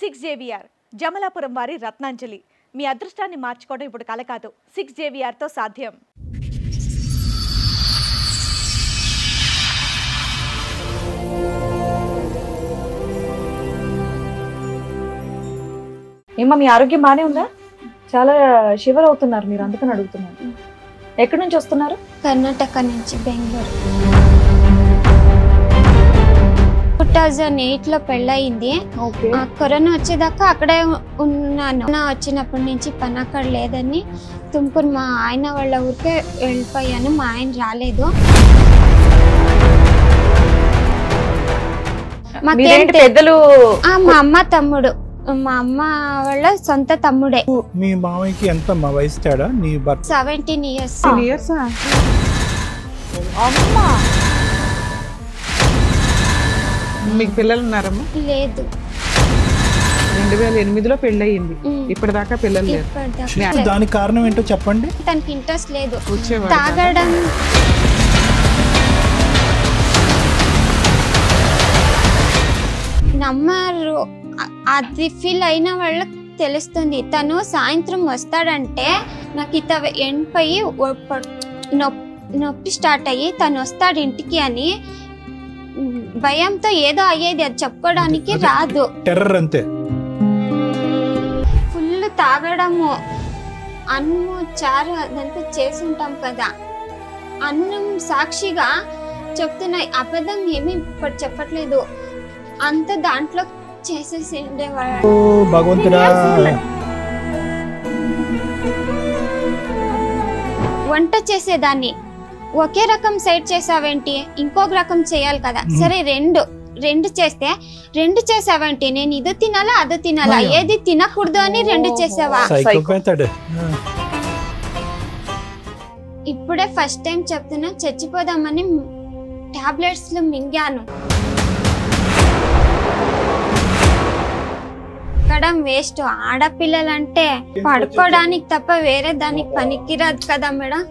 6JVR Jamalapuram వారి రత్నాంజలి. మీ అదృష్టాన్ని మార్చుకోవడం ఇప్పుడు కల కాదు, 6JVR తో సాధ్యం. ఏమో మీ ఆరోగ్యం బానే ఉందా? చాలా షివర్ అవుతున్నారు మీరు, అందుకని అడుగుతున్నారు. ఎక్కడి నుంచి వస్తున్నారు? కర్ణాటక నుంచి, బెంగళూరు. 2008లో పెళ్ళయింది. కరోనా వచ్చేదాకా అక్కడే ఉన్నాను. వచ్చినప్పటి నుంచి పని అక్కడ లేదని తుమ్కూరు మా ఆయన వాళ్ళ ఊరికే వెళ్ళిపోయాను. మా ఆయన రాలేదు. పెద్దలు మా అమ్మ తమ్ముడు, మా అమ్మ వాళ్ళ సొంత తమ్ముడే. మీ మామయ్యకి ఎంత వయసు తేడా? నీ భర్త 17 years. అమ్మా, మీకు పిల్లలు ఉన్నారమ్మా? లేదు. 2008లో పెళ్ళయింది, ఇప్పటిదాకా పిల్లలు లేరు. దానికి కారణం ఏంటో చెప్పండి. తనకి ఇంట్రెస్ట్ లేదు, తాగడం. నమ్మరు, అది ఫీల్ అయిన వాళ్ళకి తెలుస్తుంది. తను సాయంత్రం వస్తాడంటే నాకు ఇత ఎండిపోయి నొప్పి స్టార్ట్ అయ్యి తను వస్తాడు ఇంటికి అని భయంతో ఏదో అయ్యేది, అది చెప్పుకోవడానికి రాదు. టెర్రర్ అంతే. ఫుల్ తాగడము, అన్నము చారు అదంతా చేసి ఉంటాం కదా, అన్నం సాక్షిగా చెప్తున్నాయి, అబద్ధం ఏమీ ఇప్పుడు చెప్పట్లేదు. అంత దాంట్లో చేసేసి ఉండేవాడు. భగవంతుడా, వంట చేసేదాన్ని ఒకే రకం సైడ్ చేసావేంటి, ఇంకొక రకం చేయాలి కదా. సరే రెండు చేస్తే రెండు చేసావేంటి, నేను ఇది తినాలా అది తినాలా, ఏది తినకూడదు అని రెండు చేసావా? ఇప్పుడే ఫస్ట్ టైం చెప్తున్నా, చచ్చిపోదామని టాబ్లెట్స్ లో మింగాను. పడడం వేస్ట్. ఆడపిల్లలంటే పడుకోవడానికి తప్ప వేరే దానికి పనికిరాదు కదా మేడం.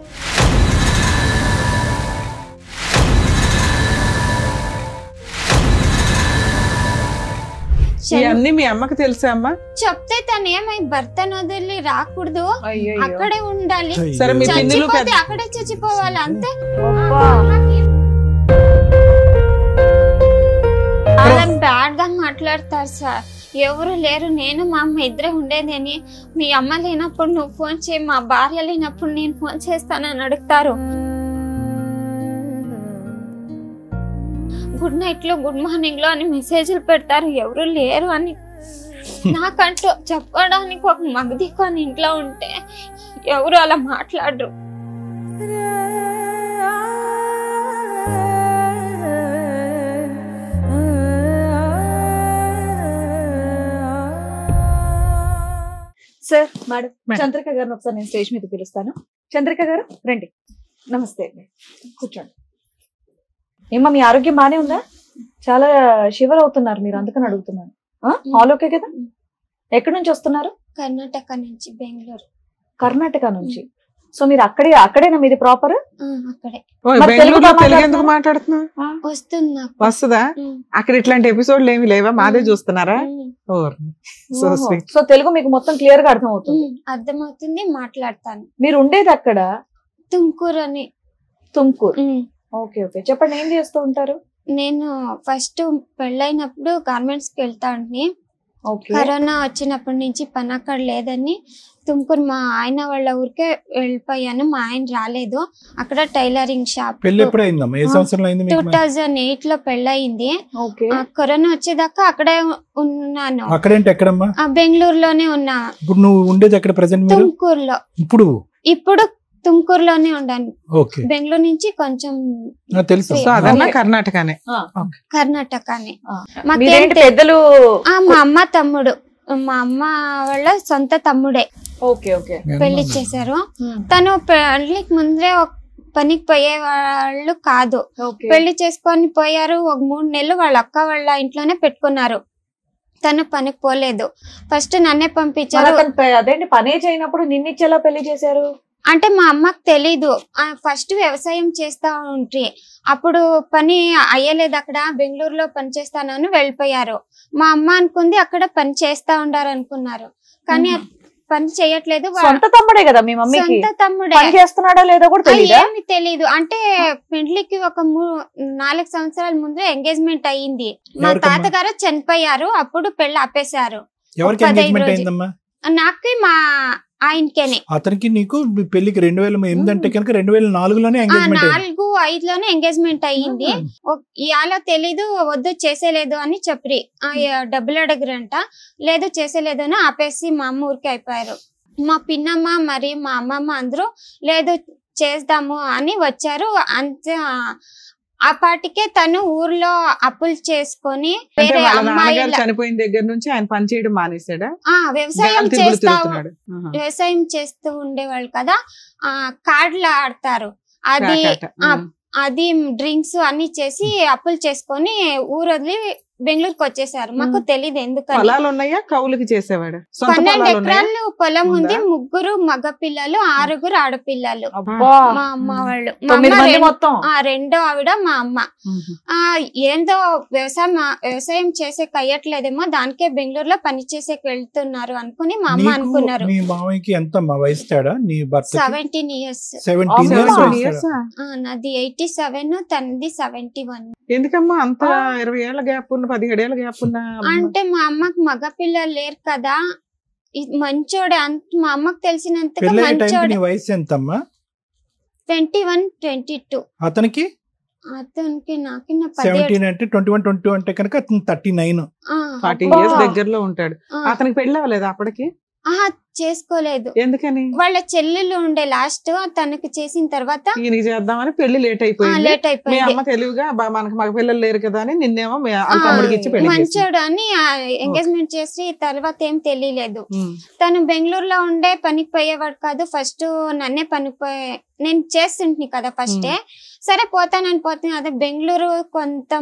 ఇవన్నీ మీ అమ్మకి తెలుసా అమ్మా? చెప్తే తను ఏమై భర్తను వదిలి రాకూడదు, అక్కడే ఉండాలి, చచ్చిపోతే అక్కడే చచ్చిపోవాలి అంతే. అలా బ్యాడ్ గా మాట్లాడతారు సార్. ఎవరు లేరు, నేను మా అమ్మ ఇద్దరే ఉండేదని. మీ అమ్మ లేనప్పుడు నువ్వు ఫోన్ చేయి, మా భార్య లేనప్పుడు నేను ఫోన్ చేస్తానని అడుగుతారు. గుడ్ నైట్ లో గుడ్ మార్నింగ్ లో అని మెసేజ్లు పెడతారు, ఎవరు లేరు అని. నాకంటూ చెప్పడానికి ఒక మగదికొని ఇంట్లో ఉంటే ఎవరు అలా మాట్లాడరు. సార్, మేడం, చంద్రిక గారిని ఒకసారి నేను స్టేజ్ మీద పిలుస్తాను. చంద్రిక గారు రండి. నమస్తే, కూర్చోండి. ఏమో మీ ఆరోగ్యం బానే ఉందా? చాలా షివర్ అవుతున్నారు మీరు, అందుకని అడుగుతున్నాను. ఆల్ ఓకే కదా? ఎక్కడి నుంచి వస్తున్నారు? కర్ణాటక నుంచి, బెంగళూరు. కర్ణాటక నుంచి. సో మీరు అక్కడేనా మీది ప్రాపర్? అక్కడే. ఎందుకు మాట్లాడుతున్నా? వస్తుందా? అక్కడ ఇట్లాంటి ఎపిసోడ్లు ఏమి లేవా? మాదే చూస్తున్నారా? సో తెలుగు మీకు మొత్తం క్లియర్ గా అర్థం అవుతుంది? అర్థమవుతుంది, మాట్లాడతాను. మీరు ఉండేది అక్కడ? తుమ్కూరు అని. తుమ్కూరు. ఓకే ఓకే, చెప్పండి, ఏం చేస్తూ ఉంటారు? నేను ఫస్ట్ పెళ్ళైనప్పుడు గార్మెంట్స్ కి వెళ్తాను. కరోనా వచ్చినప్పటి నుంచి పని అక్కడ లేదని తుమ్కూరు మా ఆయన వాళ్ళ ఊరికే వెళ్ళిపోయాను. మా ఆయన రాలేదు. అక్కడ టైలరింగ్ షాప్. 2008లో పెళ్ళయింది. కరోనా వచ్చేదాకా అక్కడే ఉన్నాను. బెంగళూరులోనే ఉన్నా. తుమ్కూరులో. ఇప్పుడు తుమ్కూరులోనే ఉండాను. బెంగళూరు నుంచి కొంచెం కర్ణాటకనే. పెద్దలు మా అమ్మ తమ్ముడు, మా అమ్మ వాళ్ళ సొంత తమ్ముడే. పెళ్లి చేశారు. తను పెళ్లికి ముందే పనికి పోయే వాళ్ళు కాదు, పెళ్లి చేసుకొని పోయారు. ఒక 3 నెలలు వాళ్ళ అక్క వాళ్ళ ఇంట్లోనే పెట్టుకున్నారు. తను పనికి పోలేదు. ఫస్ట్ నన్నే పంపించారు. అదేంటి, పనే చేయనప్పుడు నిన్నిచ్చేలా పెళ్లి చేశారు? అంటే మా అమ్మకి తెలీదు. ఫస్ట్ వ్యవసాయం చేస్తా ఉంటే అప్పుడు పని అయ్యలేదు, అక్కడ బెంగళూరులో పని చేస్తానని వెళ్ళిపోయారు. మా అమ్మ అనుకుంది అక్కడ పని చేస్తా ఉండారు అనుకున్నారు, కానీ పని చేయట్లేదు. సొంత తమ్ముడే కదా మీ మమ్మీకి, సొంత తమ్ముడే. పని చేస్తున్నాడో లేదో కూడా తెలియదు. ఏమి తెలీదు. అంటే పెళ్లికి ఒక 4 సంవత్సరాల ముందు ఎంగేజ్మెంట్ అయ్యింది. మా తాతగారు చనిపోయారు, అప్పుడు పెళ్లి ఆపేశారు. ఎవరికి ఎంగేజ్మెంట్ అయిందమ్మా? నాకు మా ఆయనకేనే. అతనికి నీకు పెళ్లికి 2008 అంటే కనుక 2004లోనే ఎంగేజ్మెంట్ అయింది. 4-5లోనే ఎంగేజ్మెంట్ అయ్యింది. ఇవాళ తెలీదు, వద్దు చేసేలేదు అని చెప్పి డబ్బులు అడగరంట. లేదు చేసేలేదు అని ఆపేసి మా అమ్మ ఊరికి అయిపోయారు. మా పిన్నమ్మ మరి మా అమ్మమ్మ అందరూ లేదు చేద్దాము అని వచ్చారు. అంతే ఆ పాటికే తను ఊర్లో అప్పులు చేసుకొని వేరే అమ్మాయిలు చనిపోయిన దగ్గర నుంచి ఆయన పని చేయడం మానేశాడా? వ్యవసాయం చేస్తూ ఉండేవాళ్ళు కదా, కార్డులు ఆడతారు, అది డ్రింక్స్ అన్ని చేసి అప్పులు చేసుకొని ఊరు వదిలి బెంగళూరుకి వచ్చేసారు. మాకు తెలియదు ఎందుకని. పొలాలు ఉన్నాయా? కౌలుకి చేసేవాడు. 12 ఎకరాలు పొలం ఉంది, 3 మగ పిల్లలు, 6 ఆడపిల్లలు. మా అమ్మ వాళ్ళు, రెండో ఆవిడ మా అమ్మ. ఏందో వ్యవసాయం చేసే కయ్యట్లేదేమో, దానికే బెంగళూరులో పని చేసేకి వెళ్తున్నారు అనుకుని మా అమ్మ అనుకున్నారు. 17 years. నాది 87, తనది 71. ఎందుకమ్మా అంత 20 ఏళ్ల గ్యాప్ ఉన్న, 17 ఏళ్ల గ్యాప్ ఉన్న? అంటే మా అమ్మకి మగ పిల్లలు లేరు కదా, మంచోడే. మా అమ్మకి తెలిసినంతగా మంచోడే. వయసు ఎంతమ్మా? 21, 22. అతనికి నాకన్నా 17 అంటే 21, 22 అంటే కనుక 39, 40 years దగ్గరలో ఉంటాడు. అతనికి పెళ్లి అవ్వలేదు అప్పటికి? చేసుకోలేదు. ఎందుకని? వాళ్ళ చెల్లెలు ఉండే లాస్ట్, తనకి చేసిన తర్వాత ఈయనకి చేద్దామని పెళ్లి లేట్ అయిపోయింది. మీ అమ్మ తెలివిగా మనకు మగ పిల్లలు లేరు కదా అని నిన్నేమో తమ్ముడికి ఇచ్చి పెళ్లి మంచోడు అని ఎంగేజ్మెంట్ చేసి తర్వాత ఏం తెలియలేదు. తను బెంగళూరులో ఉండే పనికి పోయేవాడు కాదు. ఫస్ట్ నన్నే నేను చేస్తుంటే కదా ఫస్టే, సరే పోతాను. అదే బెంగళూరు కొంత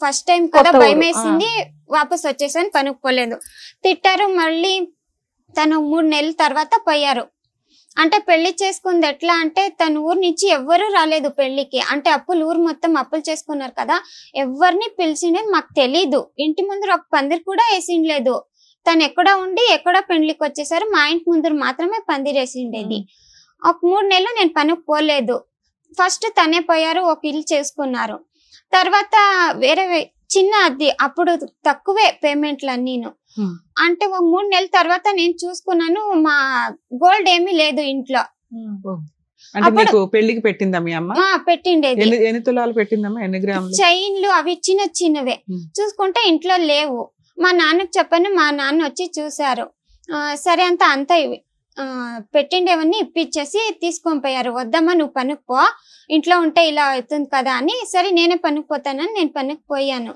ఫస్ట్ టైం కదా, భయం వేసింది, వాపస్ వచ్చేసాను, పనికి పోలేదు. తిట్టారు. మళ్ళీ తను 3 నెలల తర్వాత పోయారు. అంటే పెళ్లి చేసుకుంది ఎట్లా అంటే, తన ఊరు నుంచి ఎవ్వరూ రాలేదు పెళ్లికి. అంటే ఊరు మొత్తం అప్పులు చేసుకున్నారు కదా, ఎవరిని పిలిచిండేది మాకు తెలీదు. ఇంటి ముందర ఒక పందిరి కూడా వేసిండలేదు. తను ఎక్కడ ఉండి ఎక్కడ పెళ్లికి వచ్చేసారు. మా ఇంటి ముందర మాత్రమే పందిరి వేసిండేది. ఒక 3 నెలలు నేను పనికి పోలేదు. ఫస్ట్ తనే పోయారు, ఒక ఇల్లు చేసుకున్నారు. తర్వాత వేరే చిన్న అది, అప్పుడు తక్కువే పేమెంట్లు అన్నీను. అంటే ఒక 3 నెలల తర్వాత నేను చూసుకున్నాను, మా గోల్డ్ ఏమీ లేదు ఇంట్లో. పెళ్లికి పెట్టిందా మీ అమ్మ? పెట్టిండేది. ఎన్ని తులాలు పెట్టిందమ్మా? ఎన్ని గ్రాములు? చైన్లు అవి చిన్నవే. చూసుకుంటే ఇంట్లో లేవు. మా నాన్నకి చెప్పాను, మా నాన్న వచ్చి చూసారు. సరే అంతా పెట్టిండేవన్నీ ఇప్పించేసి తీసుకొని పోయారు. వద్దమ్మా నువ్వు పనికి పో, ఇంట్లో ఉంటే ఇలా అవుతుంది కదా అని. సరే నేనే పనికి పోతానని నేను పనికి పోయాను.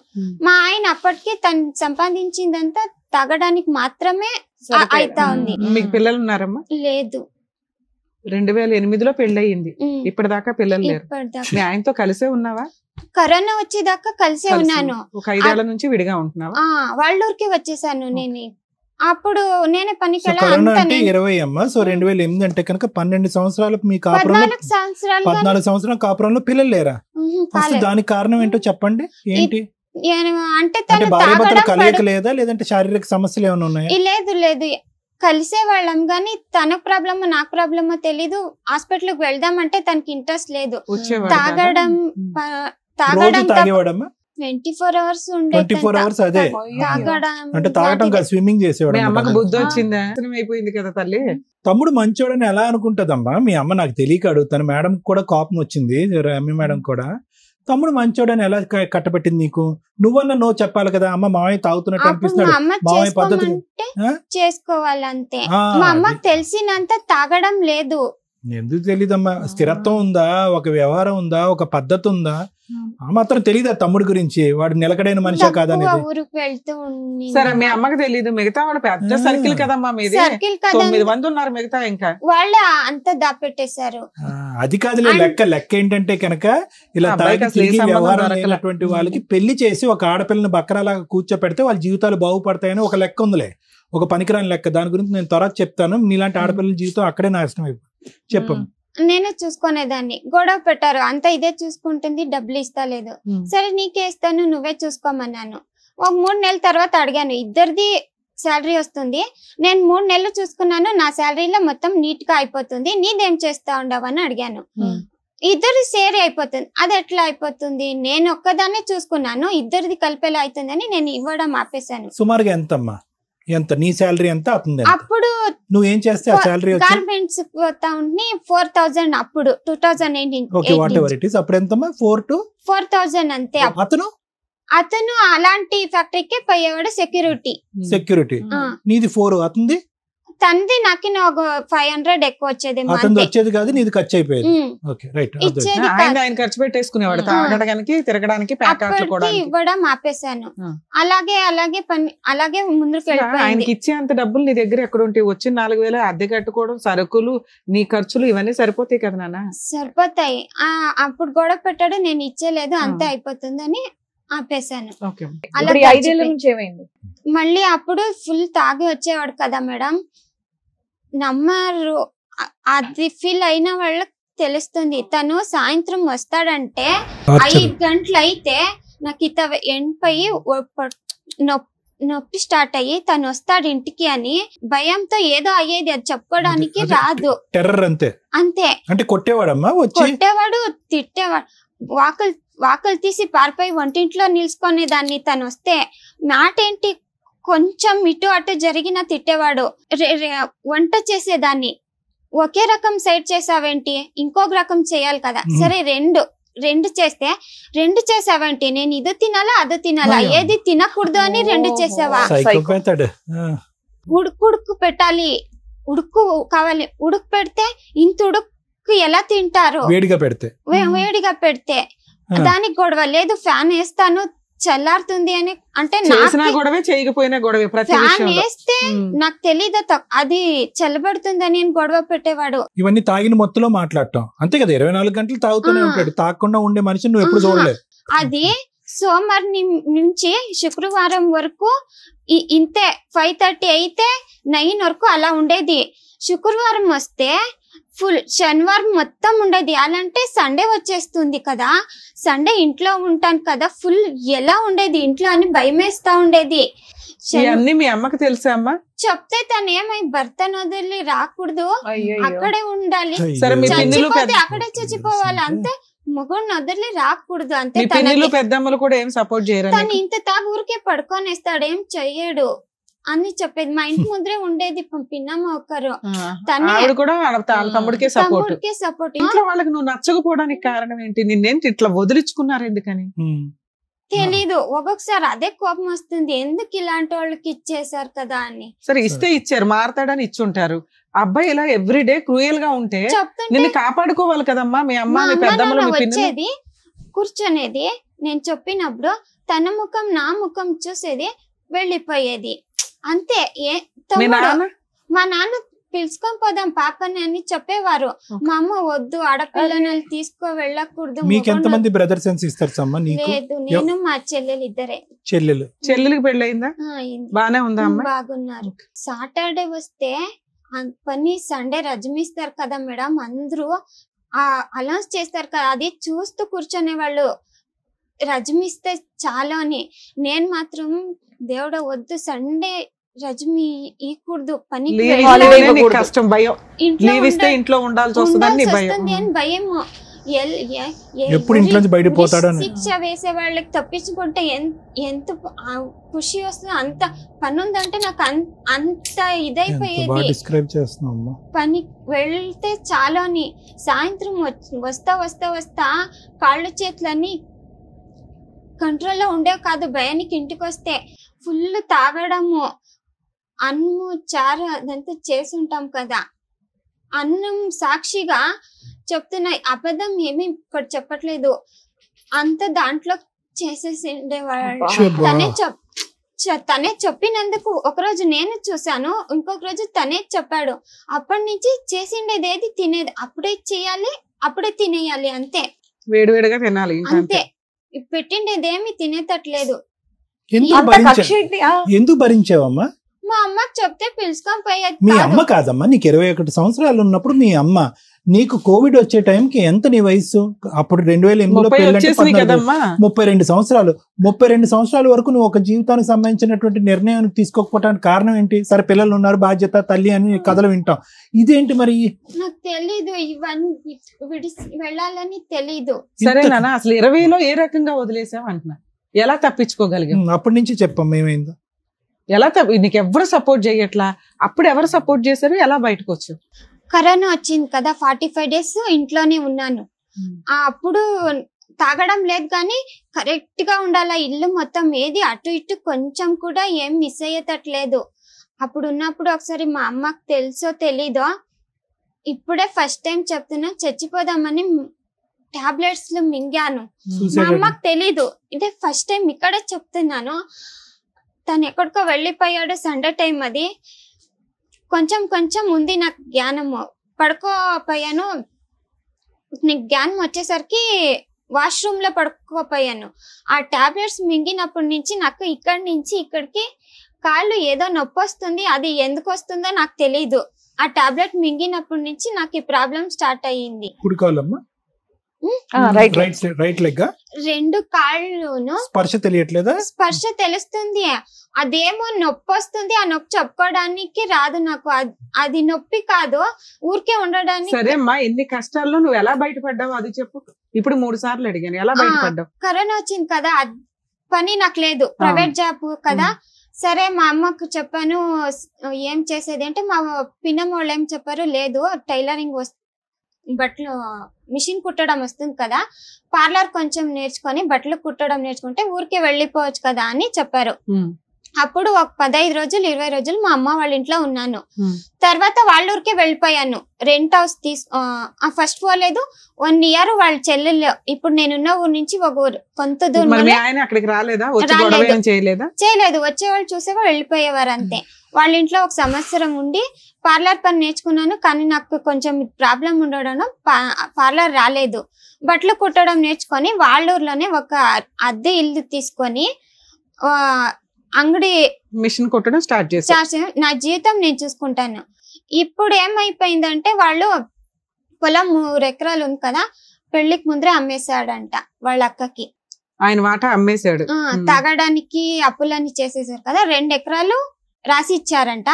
మా ఆయన అప్పటికి తను సంపాదించిందంతా తాగడానికి మాత్రమే అయితా ఉంది. మీకు పిల్లలు ఉన్నారమ్మా? లేదు. 2008లో పెళ్లి అయ్యింది, ఇప్పటిదాకా పిల్లలు లేరు. మీ ఆయనతో కలిసే ఉన్నావా? కరోనా వచ్చేదాకా కలిసే ఉన్నాను. ఒక 5 ఏళ్ల నుంచి విడిగా ఉంటున్నావా? వాళ్ళ ఊరికి వచ్చేసాను నేను. అప్పుడు నేనే పనికి 2008 అంటే కనుక 12 సంవత్సరాలు మీ కాపురంలో, 14 సంవత్సరాల కాపురంలో పిల్లలు లేరా? అసలు దానికి కారణం ఏంటో చెప్పండి. ఏంటి అంటే భార్యాభర్తలు కలయిక లేదా, లేదంటే శారీరక సమస్యలు ఏమైనా ఉన్నాయా? లేదు, కలిసే వాళ్ళం గానీ తన ప్రాబ్లమ్ నాకు ప్రాబ్లమో తెలీదు. హాస్పిటల్కి వెళ్దామంటే తనకి ఇంట్రెస్ట్ లేదు. తాగడం 24 hours ఉండే. 24 hours అదే అంటే తాగడం కాదు, స్విమ్మింగ్ చేసేవాడు. అమ్మకు బుద్ధి వచ్చిందా? అయిపోయింది కదా తల్లి. తమ్ముడు మంచోడని ఎలా అనుకుంటదమ్మా మీ అమ్మ? నాకు తెలియక అడుగుతాను. మేడం కూడా కోపం వచ్చింది, రమ్య మేడం కూడా. తమ్ముడు మంచోడని ఎలా కట్టబెట్టింది నీకు? నువ్వన్నా నో చెప్పాలి కదా. అమ్మ మావయ్య తాగుతున్నట్టు అనిపిస్తున్నాడు, మావయ్య పద్ధతి చేసుకోవాలంతే. మా అమ్మకి తెలిసినంత తాగడం లేదు. ఎందుకు తెలీదమ్మా? స్థిరత్వం ఉందా, ఒక వ్యవహారం ఉందా, ఒక పద్ధతి ఉందా? ఆ మాత్రం తెలీదా తమ్ముడి గురించి? వాడు నిలకడైన మనిషి కాదనేది. సరే మీ అమ్మకి తెలీదు, మిగతా వాడు పెద్ద సర్కిల్ కదమ్మా మీది. 9 మంది ఉన్నారు, మిగతా ఇంకా వాళ్ళు అంతా దాపెట్టేశారు. అది కాదులే లెక్క ఏంటంటే కనుక ఇలా వ్యవహారం లేనటువంటి వాళ్ళకి పెళ్లి చేసి ఒక ఆడపిల్లని బక్కరాలాగా కూర్చోపెడితే వాళ్ళ జీవితాలు బాగుపడతాయని ఒక లెక్క ఉందిలే, ఒక పనికిరాని లెక్క. దాని గురించి నేను త్వరగా చెప్తాను. నీలాంటి ఆడపిల్లల జీవితం అక్కడే నాశనం అయిపోయింది. చెప్పు. నేనే చూసుకునేదాన్ని. గొడవ పెట్టారు, అంత ఇదే చూసుకుంటుంది, డబ్బులు ఇస్తలేదు. సరే నీకే ఇస్తాను, నువ్వే చూసుకోమన్నాను. ఒక 3 నెలల తర్వాత అడిగాను, ఇద్దరిది శాలరీ వస్తుంది, నేను 3 నెలలు చూసుకున్నాను, నా శాలరీలో మొత్తం నీట్ గా అయిపోతుంది, నీదేం చేస్తా ఉండవని అడిగాను. ఇద్దరు షేర్ అయిపోతుంది. అది ఎట్లా అయిపోతుంది? నేను ఒక్కదాన్నే చూసుకున్నాను, ఇద్దరిది కలిపేలా అవుతుందని నేను ఇవ్వడం ఆపేశాను. సుమారుగా ఎంతమ్మా? ఎంత నీ శాలరీ ఎంత అవుతుంది? అప్పుడు నువ్వేం చేస్తే ఆ శాలరీ గార్మెంట్స్ పోతా ఉంటే 4000 అప్పుడు 2018. Okay, what ever it is. అప్పుడు ఎంతమ్మా? 4000 అంతే. అతను అలాంటి ఫ్యాక్టరీకే పోయేవాడు, సెక్యూరిటీ. నీది 4, అతనిది తనది నాకు ఒక 500 ఎక్కువ వచ్చేది. అతనిది వచ్చేది కాదు, నీది ఖర్చు అయిపోయేది. Okay, right. ఆయన ఖర్చు పెట్టేసుకునేవాడు తాగడానికి, తిరగడానికి, ఇవ్వడం ఆపేశాను. అలాగే ముందుకు వెళ్ళిపోయింది. ఆయనకి ఇచ్చే అంత డబ్బులు నీ దగ్గర ఎక్కడ ఉంటాయి? వచ్చిన 4000 అద్దె కట్టుకోవడం, సరుకులు, నీ ఖర్చులు ఇవన్నీ సరిపోతాయి కదా నాన్న? సరిపోతాయి. అప్పుడు గొడవ పెట్టాడు, నేను ఇచ్చేలేదు, అంతే అయిపోతుందని ఆపేశాను. మళ్ళీ అప్పుడు ఫుల్ తాగి వచ్చేవాడు కదా మేడం, నమ్మరు. అది ఫీల్ అయిన వాళ్ళకి తెలుస్తుంది. తను సాయంత్రం వస్తాడంటే 5 గంటలు అయితే నాకు ఇత ఎండిపోయి నొప్పి స్టార్ట్ అయ్యి తను వస్తాడు ఇంటికి అని భయంతో ఏదో అయ్యేది, అది చెప్పుకోవడానికి రాదు. టెర్రర్ అంతే. అంటే కొట్టేవాడమ్మా, కొట్టేవాడు, తిట్టేవాడు. వాకలు తీసి పారిపోయి వంటింట్లో నిలుచుకునేదాన్ని. తను వస్తే మాట ఏంటి, కొంచెం ఇటు అటు జరిగిన తిట్టేవాడు. వంట చేసేదాన్ని, ఒకే రకం సైడ్ చేసావేంటి, ఇంకొక రకం చేయాలి కదా, సరే రెండు చేస్తే 2 చేసావేంటి, నేను ఇది తినాలా అది తినాలా, ఏది తినకూడదు అని 2 చేసావా, ఉడుకు పెట్టాలి, ఉడుకు కావాలి, ఉడుకు పెడితే ఇంత ఉడుకు ఎలా తింటారు, వేడిగా పెడితే దానికి గొడవ లేదు, ఫ్యాన్ వేస్తాను చల్లారుతుంది అని. అంటే ఫ్యాన్ వేస్తే నాకు తెలీదు అది చల్లబడుతుందని గొడవ పెట్టేవాడు. ఇవన్నీ తాగిన మొత్తంలో మాట్లాడటం అంతే కదా, 24 గంటలు తాగుతూనే ఉంటాడు. తాగకుండా ఉండే మనిషి నువ్వు ఎప్పుడు చూడలేదు. అది సోమవారం నుంచి శుక్రవారం వరకు ఇంతే, 5:30 అయితే 9 వరకు అలా ఉండేది. శుక్రవారం వస్తే ఫుల్, శనివారం మొత్తం ఉండేది. అలాంటే సండే వచ్చేస్తుంది కదా, సండే ఇంట్లో ఉంటాను కదా, ఫుల్ ఎలా ఉండేది ఇంట్లో అని భయమేస్తా ఉండేది. మీ అమ్మకి తెలుసా అమ్మా? చెప్తే తను ఏమై భర్తను వదిలి రాకూడదు, అక్కడే ఉండాలి, చచ్చిపోతే అక్కడే చచ్చిపోవాలి అంతే, మగోడిని వదిలి రాకూడదు అంతే. పెద్దమ్మలు కూడా ఏం సపోర్ట్ చేయరు. తను ఇంత తాగు ఊరికే పడుకొనేస్తాడు, ఏం చెయ్యడు అని చెప్పేది. మా ఇంటి ముందరే ఉండేది పిన్నమ్మ ఒకరు, తమ్ముడికే సపోర్ట్. ఇంట్లో వాళ్ళకి నువ్వు నచ్చకపోవడానికి కారణం ఏంటి? నిన్నేంటి ఇట్లా వదిలించుకున్నారు ఎందుకని తెలీదు. ఒక్కొక్కసారి అదే కోపం వస్తుంది, ఎందుకు ఇలాంటి వాళ్ళకి ఇచ్చేసారు కదా అని. సరే ఇస్తే ఇచ్చారు, మారతాడని ఇచ్చుంటారు. అబ్బాయి ఇలా ఎవ్రీడే క్రూయల్ గా ఉంటే నిన్ను కాపాడుకోవాలి కదమ్మా. మీ అమ్మ మీ పెద్దమ్మలు వచ్చేది, కూర్చొనేది, నేను చెప్పినప్పుడు తన ముఖం నా ముఖం చూసేది, వెళ్ళిపోయేది అంతే. మా నాన్న పిలుచుకొని పోదాం పాపని అని చెప్పేవారు. మా అమ్మ వద్దు, ఆడపిల్లని తీసుకో వెళ్ళకూడదు. మీకెంతమంది బ్రదర్స్ అండ్ సిస్టర్స్ అమ్మా? లేదు, నేను మా చెల్లెలు ఇద్దరే. చెల్లెలికి పెళ్ళయిందా? బానే ఉందా? బాగున్నారు. సాటర్డే వస్తే పని, సండే రజమిస్తారు కదా మేడం, అందరూ అనౌన్స్ చేస్తారు కదా, అది చూస్తూ కూర్చొనే వాళ్ళు. రజమిస్తే చాలా అని. నేను మాత్రం దేవుడు వద్దు, సండే రజమి ఈకూడదు, పని ఇంట్లో ఉండాల్సి వస్తుంది అని భయము. శిక్ష వేసే వాళ్ళకి తప్పించుకుంటే ఎంత ఖుషి వస్తుంది. అంత పని ఉందంటే నాకు అంత ఇదైపోయేది. పని వెళ్తే చాలా అని. సాయంత్రం వస్తా కాళ్ళు చేతులని కంట్రోల్లో ఉండేవి కాదు. భయానికి ఇంటికి వస్తే ఫుల్ తాగడము, అన్నము చారు అదంతా చేసి ఉంటాం కదా, అన్నం సాక్షిగా చెప్తున్నా, అబద్ధం ఏమి ఇక్కడ చెప్పట్లేదు, అంత దాంట్లో చేసేసి ఉండేవాళ్ళు. తనే చెప్పినందుకు ఒకరోజు నేను చూసాను, ఇంకొక రోజు తనే చెప్పాడు. అప్పటి నుంచి చేసిండేది ఏది తినేది అప్పుడే చేయాలి, అప్పుడే తినేయాలి అంతే, వేడివేడిగా తినాలి అంతే. పెట్టిండేదేమి తినేటట్లేదు. ఎందుకు భరించావమ్మా? మా అమ్మకి చెప్తే పిలుచుకొని పోయేది మీ కాదు. అమ్మ కాదమ్మా, నీకు 21 సంవత్సరాలు ఉన్నప్పుడు మీ అమ్మ, నీకు కోవిడ్ వచ్చే టైంకి ఎంత నీ వయసు? అప్పుడు 2008లో 32 సంవత్సరాలు. 32 సంవత్సరాల వరకు నువ్వు ఒక జీవితానికి సంబంధించినటువంటి నిర్ణయం తీసుకోకపోవడానికి కారణం ఏంటి? సరే పిల్లలు ఉన్నారు, బాధ్యత, తల్లి అని కథలు వింటాం. ఇదేంటి మరి? నాకు తెలీదు, ఇవన్నీ వెళ్ళాలని తెలీదు. సరే నాన్న, అసలు 20లో ఏ రకంగా వదిలేసావు అంటున్నా, ఎలా తప్పించుకోగలిగాం? అప్పటి నుంచి చెప్పమ్మా ఏమైందో. ఎలా నీకు ఎవరు సపోర్ట్ చేయట్లా? అప్పుడు ఎవరు సపోర్ట్ చేశారు? ఎలా బయటకు వచ్చావు? కరోనా వచ్చింది కదా, 45 days ఇంట్లోనే ఉన్నాను. అప్పుడు తాగడం లేదు కానీ కరెక్ట్ గా ఉండాల, ఇల్లు మొత్తం ఏది అటు ఇటు కొంచెం కూడా ఏం మిస్ అయ్యేటట్లేదు. అప్పుడు ఉన్నప్పుడు ఒకసారి మా అమ్మకి తెలుసో తెలీదో, ఇప్పుడే ఫస్ట్ టైం చెప్తున్నా, చచ్చిపోదామని టాబ్లెట్స్ మింగాను. మా అమ్మకి తెలీదు, ఇదే ఫస్ట్ టైం ఇక్కడే చెప్తున్నాను. తను ఎక్కడికో వెళ్ళిపోయాడు, సండే టైం అది. కొంచెం కొంచెం ఉంది నాకు జ్ఞానము, పడుకోపోయాను. నీకు జ్ఞానం వచ్చేసరికి వాష్రూమ్ లో పడుకోపోయాను. ఆ టాబ్లెట్స్ మింగినప్పటి నుంచి నాకు ఇక్కడి నుంచి ఇక్కడికి కాళ్ళు ఏదో నొప్పి వస్తుంది, అది ఎందుకు వస్తుందో నాకు తెలీదు. ఆ టాబ్లెట్ మింగినప్పటి నుంచి నాకు ఈ ప్రాబ్లం స్టార్ట్ అయ్యింది. రైట్ లెగ్ రెండు కాళ్ళును స్పర్శ తెలియట్లేదా? స్పర్శ తెలుస్తుంది, అదేమో నొప్పి వస్తుంది. ఆ నొప్పి చెప్పుకోవడానికి రాదు నాకు, అది నొప్పి కాదు, ఊరికే ఉండడానికి. సరే అమ్మా, ఎన్ని కష్టాల్లో నువ్వు ఎలా బయటపడ్డావు అది చెప్పు. ఇప్పుడు 3 సార్లు అడిగాను, ఎలా బయటపడ్డావు? కరోనా వచ్చింది కదా, పని నాకు లేదు, ప్రైవేట్ జాబ్ కదా. సరే మా అమ్మకు చెప్పాను, ఏం చేసేది అంటే మా పిన్నమ్మ వాళ్ళు ఏం చెప్పారు, లేదు టైలరింగ్ బట్టలు మిషన్ కుట్టడం వస్తుంది కదా, పార్లర్ కొంచెం నేర్చుకొని బట్టలు కుట్టడం నేర్చుకుంటే ఊరికే వెళ్ళిపోవచ్చు కదా అని చెప్పారు. అప్పుడు ఒక 15 రోజులు 20 రోజులు మా అమ్మ వాళ్ళ ఇంట్లో ఉన్నాను. తర్వాత వాళ్ళ ఊరికే వెళ్ళిపోయాను. రెంట్ హౌస్ ఫస్ట్ పోలేదు, 1 year వాళ్ళ చెల్లెలు, ఇప్పుడు నేనున్న ఊరు నుంచి ఒక ఊరు కొంత దూరం. చేయలేదు, వచ్చేవాళ్ళు చూసేవాళ్ళు వెళ్ళిపోయేవారు అంతే. వాళ్ళ ఇంట్లో ఒక సంవత్సరం ఉండి పార్లర్ పని నేర్చుకున్నాను. కానీ నాకు కొంచెం ప్రాబ్లం ఉండడం పార్లర్ రాలేదు. బట్టలు కుట్టడం నేర్చుకొని వాళ్ళ ఊర్లోనే ఒక అద్దె ఇల్లు తీసుకొని అంగడి మిషన్ కుట్టడం స్టార్ట్ చేసి నా జీవితం నేను చూసుకుంటాను. ఇప్పుడు ఏమైపోయిందంటే వాళ్ళు పొలం 3 ఎకరాలు ఉంది కదా, పెళ్లికి ముందరే అమ్మేశాడంట వాళ్ళ అక్కకి. ఆయన వాటా అమ్మేశాడు. తాగడానికి అప్పులన్నీ చేసేసారు కదా, 2 ఎకరాలు రాసి ఇచ్చారంట.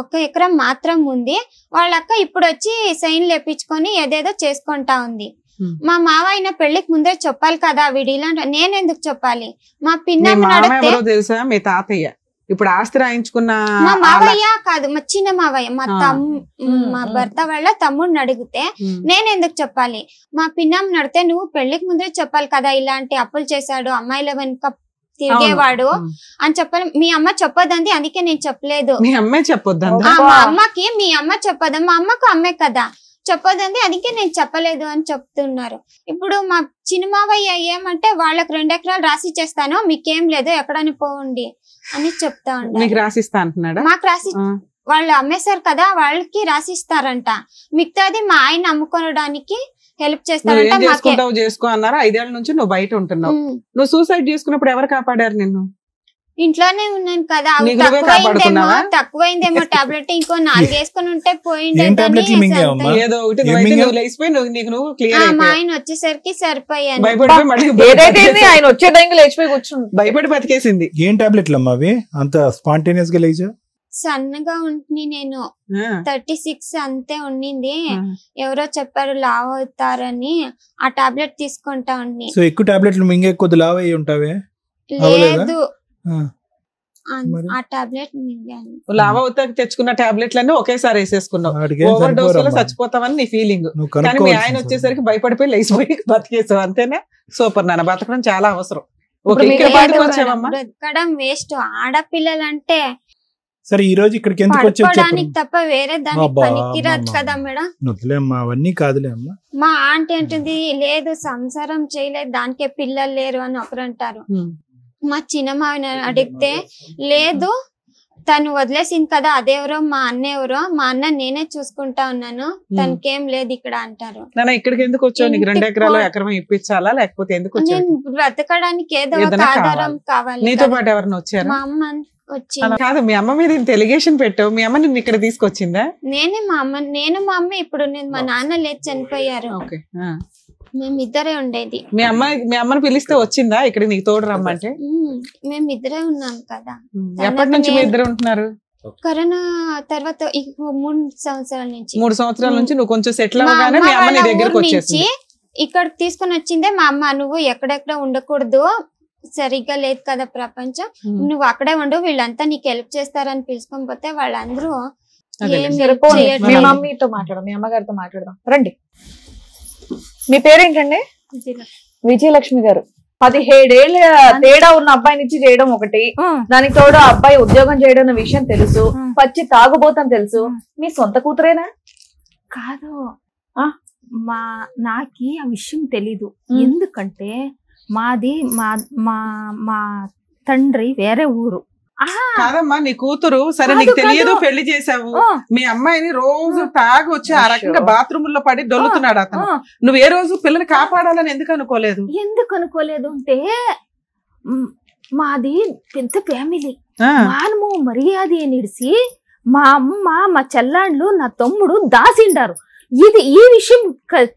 ఒక్క ఎకరం మాత్రం ఉంది. వాళ్ళ అక్క ఇప్పుడు వచ్చి సైన్ లేపించుకొని ఏదేదో చేసుకుంటా ఉంది. మా మావయ్య పెళ్లికి ముందే చెప్పాలి కదా, వీడి ఇలాంటి నేనెందుకు చెప్పాలి? మా పిన్నమ్మ తెలుసా, మీ తాతయ్య ఇప్పుడు ఆస్తి రాయించుకున్న మా మావయ్య కాదు, మా చిన్న మావయ్య, మా భర్త వాళ్ళ తమ్ముడిని అడిగితే నేనెందుకు చెప్పాలి? మా పిన్నమ్మ అడిగితే నువ్వు పెళ్లికి ముందే చెప్పాలి కదా, ఇలాంటి అప్పులు చేశాడు, అమ్మాయిల వెనుక తిరిగేవాడు అని చెప్పాలి. మీ అమ్మ చెప్పొద్దంది, అందుకే నేను చెప్పలేదు. మీ అమ్మే చెప్పొద్దు, మా అమ్మకి మీ అమ్మ చెప్పొద్దు, మా అమ్మకు అమ్మే కదా చెప్పొద్దంది, అందుకే నేను చెప్పలేదు అని చెప్తున్నారు. ఇప్పుడు మా చిన్నమావయ్య ఏమంటే వాళ్ళకి 2 ఎకరాలు రాసి చేస్తాను, మీకేం లేదు ఎక్కడని పోండి అని చెప్తా ఉంటారు. రాసిస్తా అంటున్నాడా? మాకు రాసి వాళ్ళు అమ్మేశారు కదా, వాళ్ళకి రాసిస్తారంట. మిగతాది మా ఆయన అమ్ముకోవడానికి హెల్ప్ చేస్తారంట. చేసుకో అన్నారు. 5 ఏళ్ల నుంచి నువ్వు బయట ఉంటున్నావు. నువ్వు సూసైడ్ చేసుకున్నప్పుడు ఎవరు కాపాడారు నిన్ను? ఇంట్లోనే ఉన్నాను కదా, తక్కువైందేమో టాబ్లెట్, ఇంకో 4 వేసుకుని ఉంటే పోయిండే. మా ఆయన వచ్చేసరికి సరిపోయాను. ఆయన వచ్చే టైంకి లేచిపోయి కూర్చుంది, భయపడి బతికేసింది. ఏం టాబ్లెట్లు అమ్మా అవి? అంత స్పాంటేనియస్ గా లేచా? సన్నగా ఉంటుంది, నేను 36 అంతే ఉండింది. ఎవరో చెప్పారు లావ్ అవుతారని, ఆ టాబ్లెట్ తీసుకుంటా ఉండి. సో ఎక్కువ టాబ్లెట్లు మింగే కొద్ది లావ్ అయ్యి ఉంటావే? లేదు, ఆ టాబ్లెట్ మింగాను. లావ్ అవుతా తెచ్చుకున్న టాబ్లెట్లన్నీ ఒకేసారి వేసేసుకున్నావు. ఓవర్ డోస్ లో చచ్చిపోతామని నీ ఫీలింగ్. కానీ మీ ఆయన వచ్చేసరికి భయపడిపోయి లేచిపోయి బతికేసావు, అంతేనా? సూపర్ నాన్న, బతకడం చాలా అవసరం. బ్రతకడం వేస్ట్. ఆడపిల్లలంటే సరే ఈ రోజు ఇక్కడికి ఎందుకు వచ్చావు తప్ప వేరే దానికి పనికిరాదు కదా మేడం. వదిలేమ్మా, అవన్నీ కాదులే అమ్మా. మా ఆంటీ అంటుంది, లేదు సంసారం చేయలేదు, దానికే పిల్లలు లేరు అని ఒకరు అంటారు. మా చిన్నమావిని అడిగితే, లేదు తను వదిలేసింది కదా, అదెవరో మా అన్న ఎవరో, మా అన్న నేనే చూసుకుంటా ఉన్నాను, తనకేం లేదు ఇక్కడ అంటారు. ఇక్కడికి ఎందుకు వచ్చావు? నీకు 2 ఎకరాలు ఎకరం ఇప్పించాలా లేకపోతే ఎందుకు? నేను బ్రతకడానికి ఏదో ఒక ఆధారం కావాలి. నీతో పాటు ఎవరైనా వచ్చారు? మా అమ్మ వచ్చింది. కాదు, మీ అమ్మ మీద ఇంత ఎలిగేషన్ పెట్టావు, మీ అమ్మ నిన్ను ఇక్కడ తీసుకొచ్చిందా? నేను మా అమ్మ ఇప్పుడు మా నాన్న లేదు, చనిపోయారు. మేమిద్దరే ఉండేది. మీ అమ్మని పిలిస్తే వచ్చిందా ఇక్కడ నీకు తోడు రమ్మంటే? మేమిద్దరే ఉన్నాం కదా. ఎప్పటి నుంచి మీ ఇద్దరు ఉంటున్నారు? కరోనా తర్వాత 3 సంవత్సరాల నుంచి. 3 సంవత్సరాల నుంచి నువ్వు కొంచెం సెటిల్ అవగానే మీ అమ్మ నీ దగ్గరకు వచ్చేసి ఇక్కడ తీసుకొని వచ్చిందే మా అమ్మ. నువ్వు ఎక్కడెక్కడ ఉండకూడదు, సరిగ్గా లేదు కదా ప్రపంచం, నువ్వు అక్కడే ఉండు, వీళ్ళంతా నీకు హెల్ప్ చేస్తారని పిలుచుకొని పోతే వాళ్ళందరూ మీ మమ్మీతో మాట్లాడదాం, మీ అమ్మగారితో మాట్లాడదాం రండి. మీ పేరేంటండి? విజయలక్ష్మి గారు. 17 ఏళ్ళ తేడా ఉన్న అబ్బాయిని ఇచ్చి చేయడం ఒకటి, దానికి తోడు ఆ అబ్బాయి ఉద్యోగం చేయడం అన్న విషయం తెలుసు, పచ్చి తాగుబోతాం తెలుసు. మీ సొంత కూతురేనా? కాదు, నాకి ఆ విషయం తెలీదు. ఎందుకంటే మాది మా తండ్రి వేరే ఊరు. కాదమ్మా, నీ కూతురు సరే నీకు తెలియదు, పెళ్లి చేసావు, మీ అమ్మాయిని రోజు తాగి వచ్చి ఆ రకంగా బాత్రూమ్ లో పడి దొల్లుతున్నాడు అతను. నువ్వు ఏ రోజు పిల్లని కాపాడాలని ఎందుకు అనుకోలేదు అంటే మాది పెద్ద ఫ్యామిలీ, మానము మర్యాద నిడిసి మా అమ్మ మా చెల్లాండ్లు నా తమ్ముడు దాసిండారు. ఈ విషయం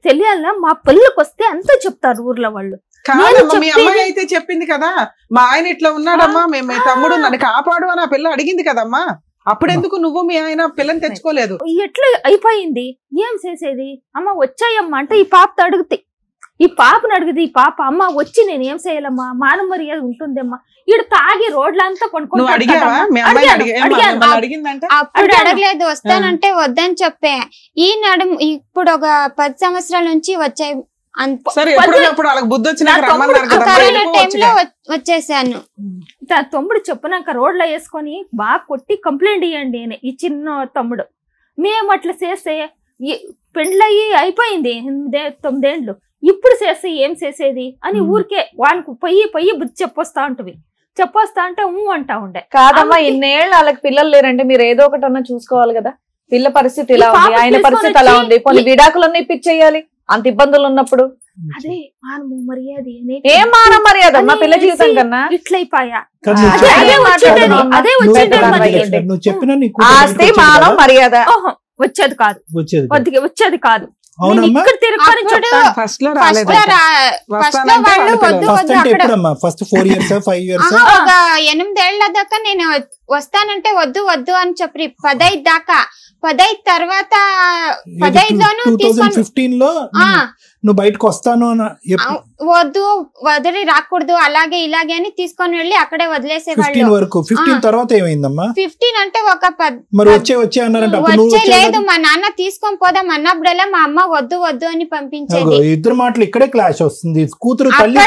తెలియాల మా పిల్లలకు వస్తే అంతా చెప్తారు ఊర్లో వాళ్ళు. కాదమ్మా, మీ అమ్మాయి అయితే చెప్పింది కదా, మా ఆయన ఇట్లా ఉన్నాడమ్మా, మీ తమ్ముడు నన్ను కాపాడు అని ఆ పిల్ల అడిగింది కదమ్మా. అప్పుడెందుకు నువ్వు మీ ఆయన పిల్లని తెచ్చుకోలేదు? ఎట్లా అయిపోయింది, ఏం చేసేది? అమ్మ వచ్చాయమ్మా అంటే ఈ పాపతో అడిగితే, ఈ పాపను అడిగితే ఈ పాప అమ్మ వచ్చి నేను ఏం చేయాలమ్మా, మానవ మర్యాద ఉంటుందమ్మా, ఈడు తాగి రోడ్లంతా అప్పుడు అడగలేదు, వస్తానంటే వద్దని చెప్పే. ఈ నడుము ఇప్పుడు ఒక 10 సంవత్సరాల నుంచి వచ్చాయి. వచ్చేసాను. తమ్ముడు చెప్పినాక రోడ్లో వేసుకొని బాగా కొట్టి కంప్లైంట్ ఇవ్వండి అని ఈ చిన్న తమ్ముడు. మేము అట్లా చేస్తే పెండ్లయ్యి అయిపోయింది 9 ఏళ్ళు, ఇప్పుడు చేస్తే ఏం చేసేది అని ఊరికే వానికి పొయ్యి బుద్ధి చెప్పొస్తా ఉంటుంది. చెప్పొస్తా అంటే అంటా ఉండే. కాదమ్మా, ఇన్నేళ్ళు వాళ్ళకి పిల్లలు లేరంటే మీరు ఏదో ఒకటి అన్నా చూసుకోవాలి కదా. పిల్ల పరిస్థితి ఇలా ఉంది, ఆయన పరిస్థితి అలా ఉంది, కొన్ని విడాకులన్నీ ఇప్పించేయాలి అంత ఇబ్బందులు ఉన్నప్పుడు. అదే మానవ మర్యాద. ఏం మానవ మర్యాద అమ్మా పిల్ల జీవితం కన్నా? ఇట్లయిపోయా ఆస్తి మానవ మర్యాద వచ్చేది కాదు, వచ్చేది కాదు. ఫస్ట్ 4 years 5 years 8 ఏళ్ల దాకా నేను వస్తానంటే వద్దు అని చెప్పి 15 దాకా. 15 తర్వాత 15లోను 2015లో నువ్వు బయటకు వస్తాను వద్దు వదిలి రాకూడదు అలాగే ఇలాగే అని తీసుకొని వెళ్ళి అక్కడే వదిలేసేవాళ్ళు. 15 తర్వాత ఏమైందమ్మా? 15 అంటే ఒక వచ్చే లేదు, మా నాన్న తీసుకొని పోదాం అన్నప్పుడల్లా మా అమ్మ వద్దు అని పంపించేది. ఇద్దరు మాటలు ఇక్కడే క్లాష్ వస్తుంది. కూతురు తల్లి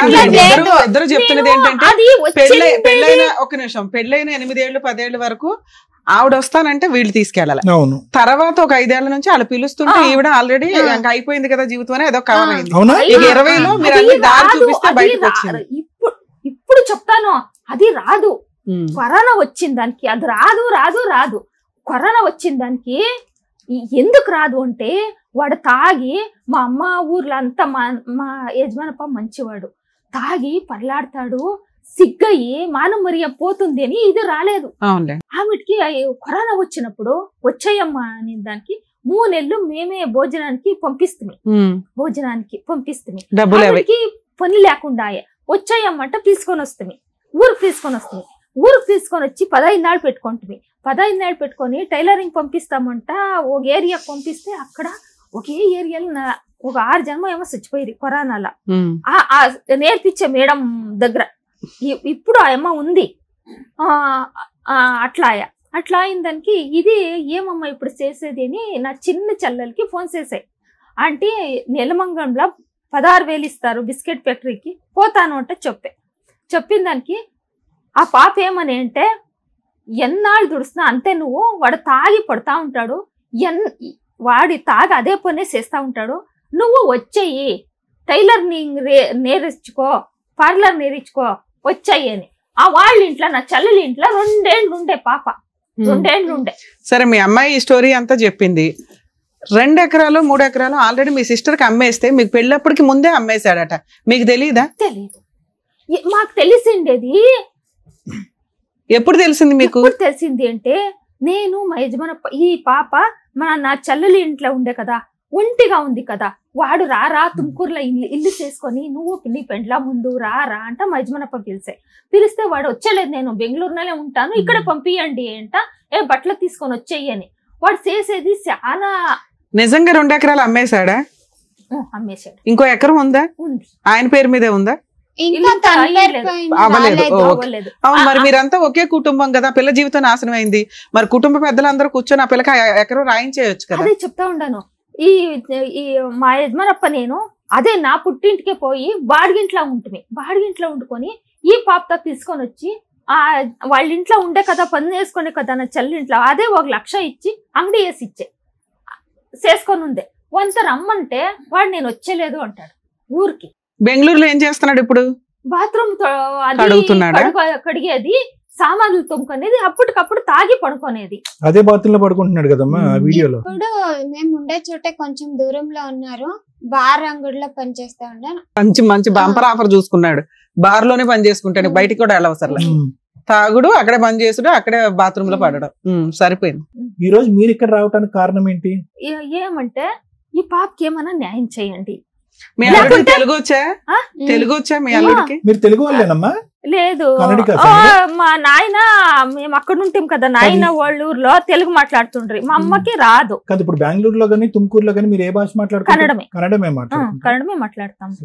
ఇద్దరు చెప్తున్నది ఏంటంటే పెళ్ళైన 8 ఏళ్ళు 10 ఏళ్ళ వరకు ఆవిడ వస్తానంటే వీళ్ళు తీసుకెళ్ళాలి. తర్వాత ఒక 5 ఏళ్ల నుంచి వాళ్ళు పిలుస్తుంటే ఈవిడ ఆల్రెడీ అయిపోయింది కదా జీవితం అని ఏదో కవర్ అయింది. 20లో మీరు అన్ని దారి చూపిస్తే బయటకు వచ్చింది. ఇప్పుడు చెప్తాను, అది రాదు. కరోనా వచ్చింది దానికి, అది రాదు. కరోనా వచ్చింది దానికి ఎందుకు రాదు అంటే వాడు తాగి, మా అమ్మ ఊర్లో అంతా మా యజమానప్ప మంచివాడు, తాగి పర్లాడతాడు, సిగ్గయి మానవ మర్యాద పోతుంది అని ఇది రాలేదు. ఆమెకి కరోనా వచ్చినప్పుడు వచ్చాయమ్మా అని దానికి 3 నెలలు మేమే భోజనానికి పంపిస్తుంది. పని లేకుండా వచ్చాయమ్మంట తీసుకొని వస్తుంది. ఊరికి తీసుకొని వచ్చి 15 నాళ్ళు పెట్టుకుంటుంది. 15 నాళ్ళు పెట్టుకొని టైలరింగ్ పంపిస్తామంట. ఒక ఏరియాకి పంపిస్తే అక్కడ ఒకే ఏరియాలో ఒక 6 జన్మ ఏమో చచ్చిపోయింది కరోనాలో. నేర్పించే మేడం దగ్గర ఇప్పుడు ఆ అమ్మ ఉంది. అట్లా అయిన దానికి ఇది ఏమమ్మా ఇప్పుడు చేసేది అని నా చిన్న చెల్లెలకి ఫోన్ చేసాయి. అంటే నెలమంగంలో 16,000 ఇస్తారు బిస్కెట్ ఫ్యాక్టరీకి, పోతాను అంటే చెప్పిన దానికి ఆ పాప ఏమని అంటే, ఎన్నాళ్ళు దుడుస్తున్నా అంతే, నువ్వు వాడు తాగి పడుతూ ఉంటాడు, వాడి తాగి అదే పనే చేస్తూ ఉంటాడు, నువ్వు వచ్చేయి టైలర్ నేర్చుకో, పార్లర్ నేర్చుకో వచ్చాయి అని. ఆ వాళ్ళ ఇంట్లో నా చెల్లెలి ఇంట్లో 2 ఏళ్ళు ఉండే పాప, 2 ఏళ్ళు ఉండే. సరే, మీ అమ్మాయి ఈ స్టోరీ అంతా చెప్పింది. 2 ఎకరాలు 3 ఎకరాలు ఆల్రెడీ మీ సిస్టర్ కి అమ్మేస్తే మీకు పెళ్ళప్పటికి ముందే అమ్మేశాడట, మీకు తెలియదా? తెలీదు. మాకు తెలిసిండేది ఎప్పుడు తెలిసింది మీకు? ఎప్పుడు తెలిసింది అంటే నేను మా యజమానప్ప ఈ పాప నా చెల్లెలి ఇంట్లో ఉండే కదా, ఒంటిగా ఉంది కదా, వాడు రారా తుమ్కూరులో ఇల్లు చేసుకొని నువ్వు నీ పెండ్లా ముందు రారా అంట మా యజమానప్ప పిలిస్తే వాడు వచ్చలేదు, నేను బెంగళూరులోనే ఉంటాను ఇక్కడ పంపియండి అంట, బట్టలు తీసుకొని వచ్చేయని. వాడు చేసేది చాలా. నిజంగా 2 ఎకరాలు అమ్మేశాడా? అమ్మేశాడు. ఇంకో ఎకరం ఉందా? ఉంది. ఆయన పేరు మీదే ఉందా? అవ్వలేదు. మరి మీరంతా ఒకే కుటుంబం కదా, పిల్ల జీవితం నాశనం అయింది. మరి కుటుంబ పెద్దలందరూ కూర్చొని ఆ పిల్లకి ఎకరం రాయించేయచ్చు కదా. అదే చెప్తా ఉండాను. ఈ మా యజమానప్ప నేను అదే నా పుట్టింటికే పోయి బాడిగింట్లో వండుకొని ఈ పాపతో తీసుకొని వచ్చి వాళ్ళ ఇంట్లో ఉండే కదా, పని చేసుకునే కదా నా చెల్లింట్లో, అదే 1 లక్ష ఇచ్చి అంగడి వేసి ఇచ్చే చేసుకొని ఉండే. వంత రమ్మంటే వాడు నేను వచ్చేలేదు అంటాడు ఊరికి. బెంగళూరులో ఏం చేస్తున్నాడు ఇప్పుడు? బాత్రూమ్ కడిగేది, సామాన్లు తొమ్ముకునేది, అప్పటికప్పుడు తాగి పడుకునేది. అదే బాత్రూమ్ లో పడుకుంటున్నాడు కదమ్మా వీడియోలో. ఇప్పుడు మేము ఉండే చోటే కొంచెం దూరంలో ఉన్నారు, బార్ అంగడిలో పనిచేస్తా ఉన్నాను. మంచి బంపర్ ఆఫర్ చూసుకున్నాడు. బార్ లోనే పని చేసుకుంటాడు, బయటికి కూడా వెళ్ళవసరం. తాగుడు, అక్కడే పని చేసుడు, అక్కడే బాత్రూమ్ లో పడడం, సరిపోయింది. ఈ రోజు మీరు ఇక్కడ రావడానికి కారణం ఏంటి? ఏమంటే ఈ పాపకి ఏమైనా న్యాయం చేయండి. మీ అల్లుడికి తెలుగు వచ్చా? మీ అల్లుడికి? మీరు తెలుగు వాళ్ళేనమ్మా? లేదు, మా నాయన మేము అక్కడ ఉంటాం కదా, నాయన వాళ్ళ ఊర్లో తెలుగు మాట్లాడుతుండ్రి, మా అమ్మకి రాదు. కాదు, ఇప్పుడు బెంగళూరులో గానీ తుమ్కూరులో గానీ మీరు ఏ భాష మాట్లాడుతున్నారు? కన్నడమే మాట్లాడతాం.